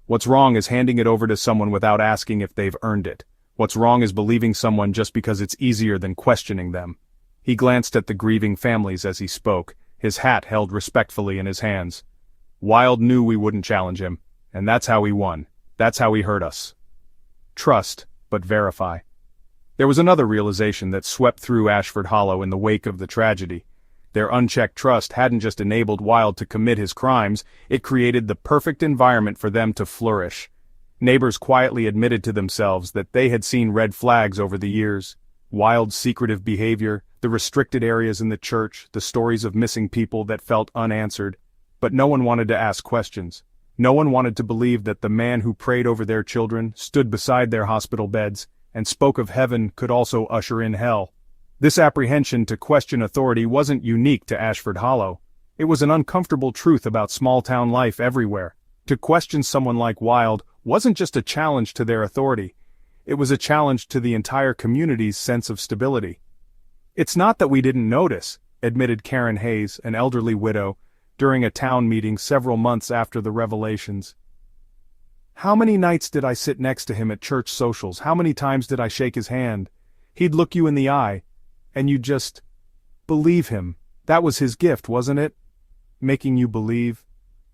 "What's wrong is handing it over to someone without asking if they've earned it. What's wrong is believing someone just because it's easier than questioning them." He glanced at the grieving families as he spoke, his hat held respectfully in his hands. Wilde knew we wouldn't challenge him, and that's how he won. That's how he hurt us. Trust, but verify. There was another realization that swept through Ashford Hollow in the wake of the tragedy. Their unchecked trust hadn't just enabled Wilde to commit his crimes, it created the perfect environment for them to flourish. Neighbors quietly admitted to themselves that they had seen red flags over the years. Wilde's secretive behavior, the restricted areas in the church, the stories of missing people that felt unanswered. But no one wanted to ask questions. No one wanted to believe that the man who prayed over their children, stood beside their hospital beds, and spoke of heaven could also usher in hell. This apprehension to question authority wasn't unique to Ashford Hollow. It was an uncomfortable truth about small-town life everywhere. To question someone like Wilde wasn't just a challenge to their authority. It was a challenge to the entire community's sense of stability. "It's not that we didn't notice," admitted Karen Hayes, an elderly widow, during a town meeting several months after the revelations. "How many nights did I sit next to him at church socials? How many times did I shake his hand? He'd look you in the eye, and you'd just believe him. That was his gift, wasn't it? Making you believe."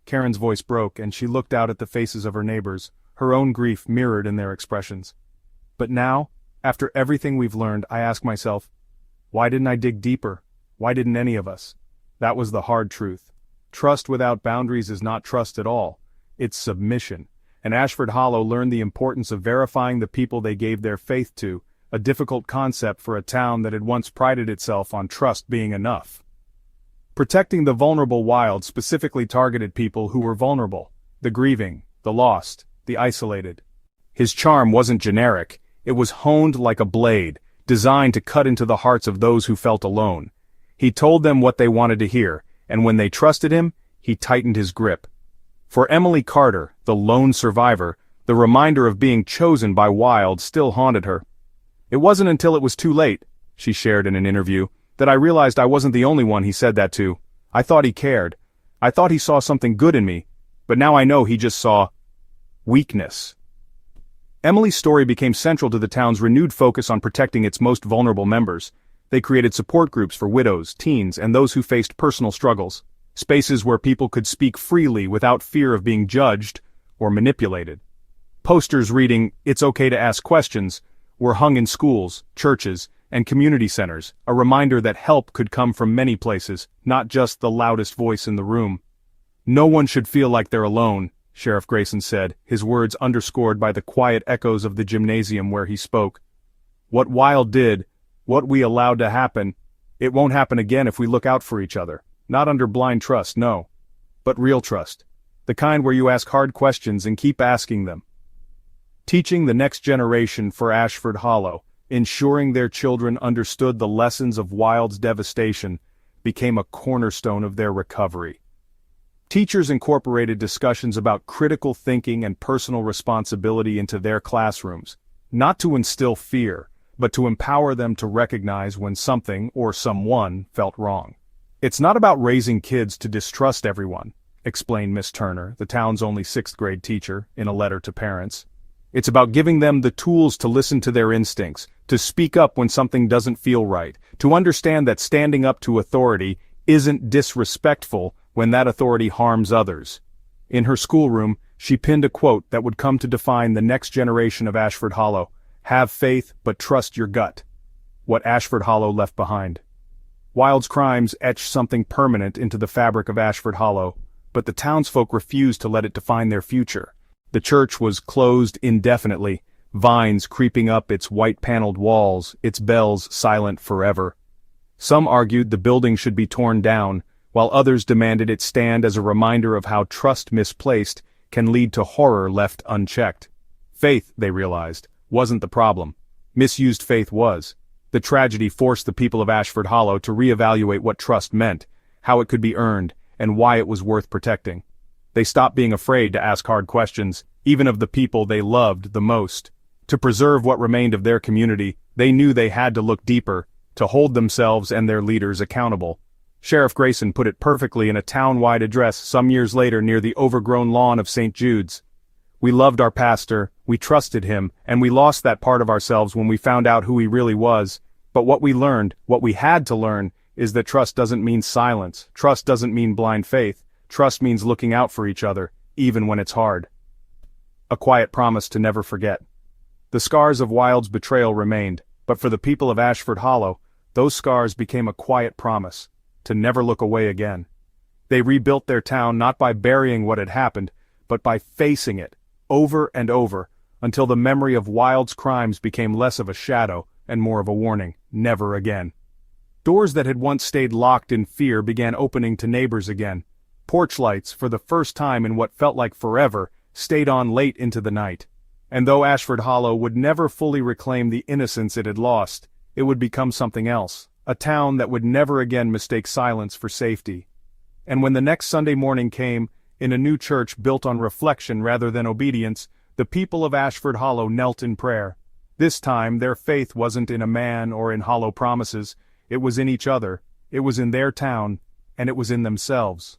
Karen's voice broke, and she looked out at the faces of her neighbors, her own grief mirrored in their expressions. "But now, after everything we've learned, I ask myself, why didn't I dig deeper? Why didn't any of us?" That was the hard truth. Trust without boundaries is not trust at all. It's submission. And Ashford Hollow learned the importance of verifying the people they gave their faith to, a difficult concept for a town that had once prided itself on trust being enough. Protecting the vulnerable, Wilde specifically targeted people who were vulnerable: the grieving, the lost, the isolated. His charm wasn't generic, it was honed like a blade, designed to cut into the hearts of those who felt alone. He told them what they wanted to hear, and when they trusted him, he tightened his grip. For Emily Carter, the lone survivor, the reminder of being chosen by Wilde still haunted her. "It wasn't until it was too late," she shared in an interview, "that I realized I wasn't the only one he said that to. I thought he cared. I thought he saw something good in me, but now I know he just saw weakness." Emily's story became central to the town's renewed focus on protecting its most vulnerable members. They created support groups for widows, teens, and those who faced personal struggles. Spaces where people could speak freely without fear of being judged or manipulated. Posters reading, "It's okay to ask questions," were hung in schools, churches, and community centers, a reminder that help could come from many places, not just the loudest voice in the room. "No one should feel like they're alone," Sheriff Grayson said, his words underscored by the quiet echoes of the gymnasium where he spoke. "What Wilde did, what we allowed to happen, it won't happen again if we look out for each other. Not under blind trust, no. But real trust. The kind where you ask hard questions and keep asking them." Teaching the next generation for Ashford Hollow, ensuring their children understood the lessons of Wilde's devastation, became a cornerstone of their recovery. Teachers incorporated discussions about critical thinking and personal responsibility into their classrooms, not to instill fear, but to empower them to recognize when something or someone felt wrong. "It's not about raising kids to distrust everyone," explained Miss Turner, the town's only sixth-grade teacher, in a letter to parents. "It's about giving them the tools to listen to their instincts, to speak up when something doesn't feel right, to understand that standing up to authority isn't disrespectful when that authority harms others." In her schoolroom, she pinned a quote that would come to define the next generation of Ashford Hollow: Have faith, but trust your gut. What Ashford Hollow left behind. Wilde's crimes etched something permanent into the fabric of Ashford Hollow, but the townsfolk refused to let it define their future. The church was closed indefinitely, vines creeping up its white-paneled walls, its bells silent forever. Some argued the building should be torn down, while others demanded it stand as a reminder of how trust misplaced can lead to horror left unchecked. Faith, they realized, wasn't the problem. Misused faith was. The tragedy forced the people of Ashford Hollow to reevaluate what trust meant, how it could be earned, and why it was worth protecting. They stopped being afraid to ask hard questions, even of the people they loved the most. To preserve what remained of their community, they knew they had to look deeper, to hold themselves and their leaders accountable. Sheriff Grayson put it perfectly in a town-wide address some years later near the overgrown lawn of St. Jude's. We loved our pastor, we trusted him, and we lost that part of ourselves when we found out who he really was. But what we learned, what we had to learn, is that trust doesn't mean silence, trust doesn't mean blind faith, trust means looking out for each other, even when it's hard. A quiet promise to never forget. The scars of Wilde's betrayal remained, but for the people of Ashford Hollow, those scars became a quiet promise, to never look away again. They rebuilt their town not by burying what had happened, but by facing it, over and over, until the memory of Wilde's crimes became less of a shadow and more of a warning, never again. Doors that had once stayed locked in fear began opening to neighbors again. Porch lights, for the first time in what felt like forever, stayed on late into the night. And though Ashford Hollow would never fully reclaim the innocence it had lost, it would become something else, a town that would never again mistake silence for safety. And when the next Sunday morning came, in a new church built on reflection rather than obedience, the people of Ashford Hollow knelt in prayer. This time their faith wasn't in a man or in hollow promises, it was in each other, it was in their town, and it was in themselves.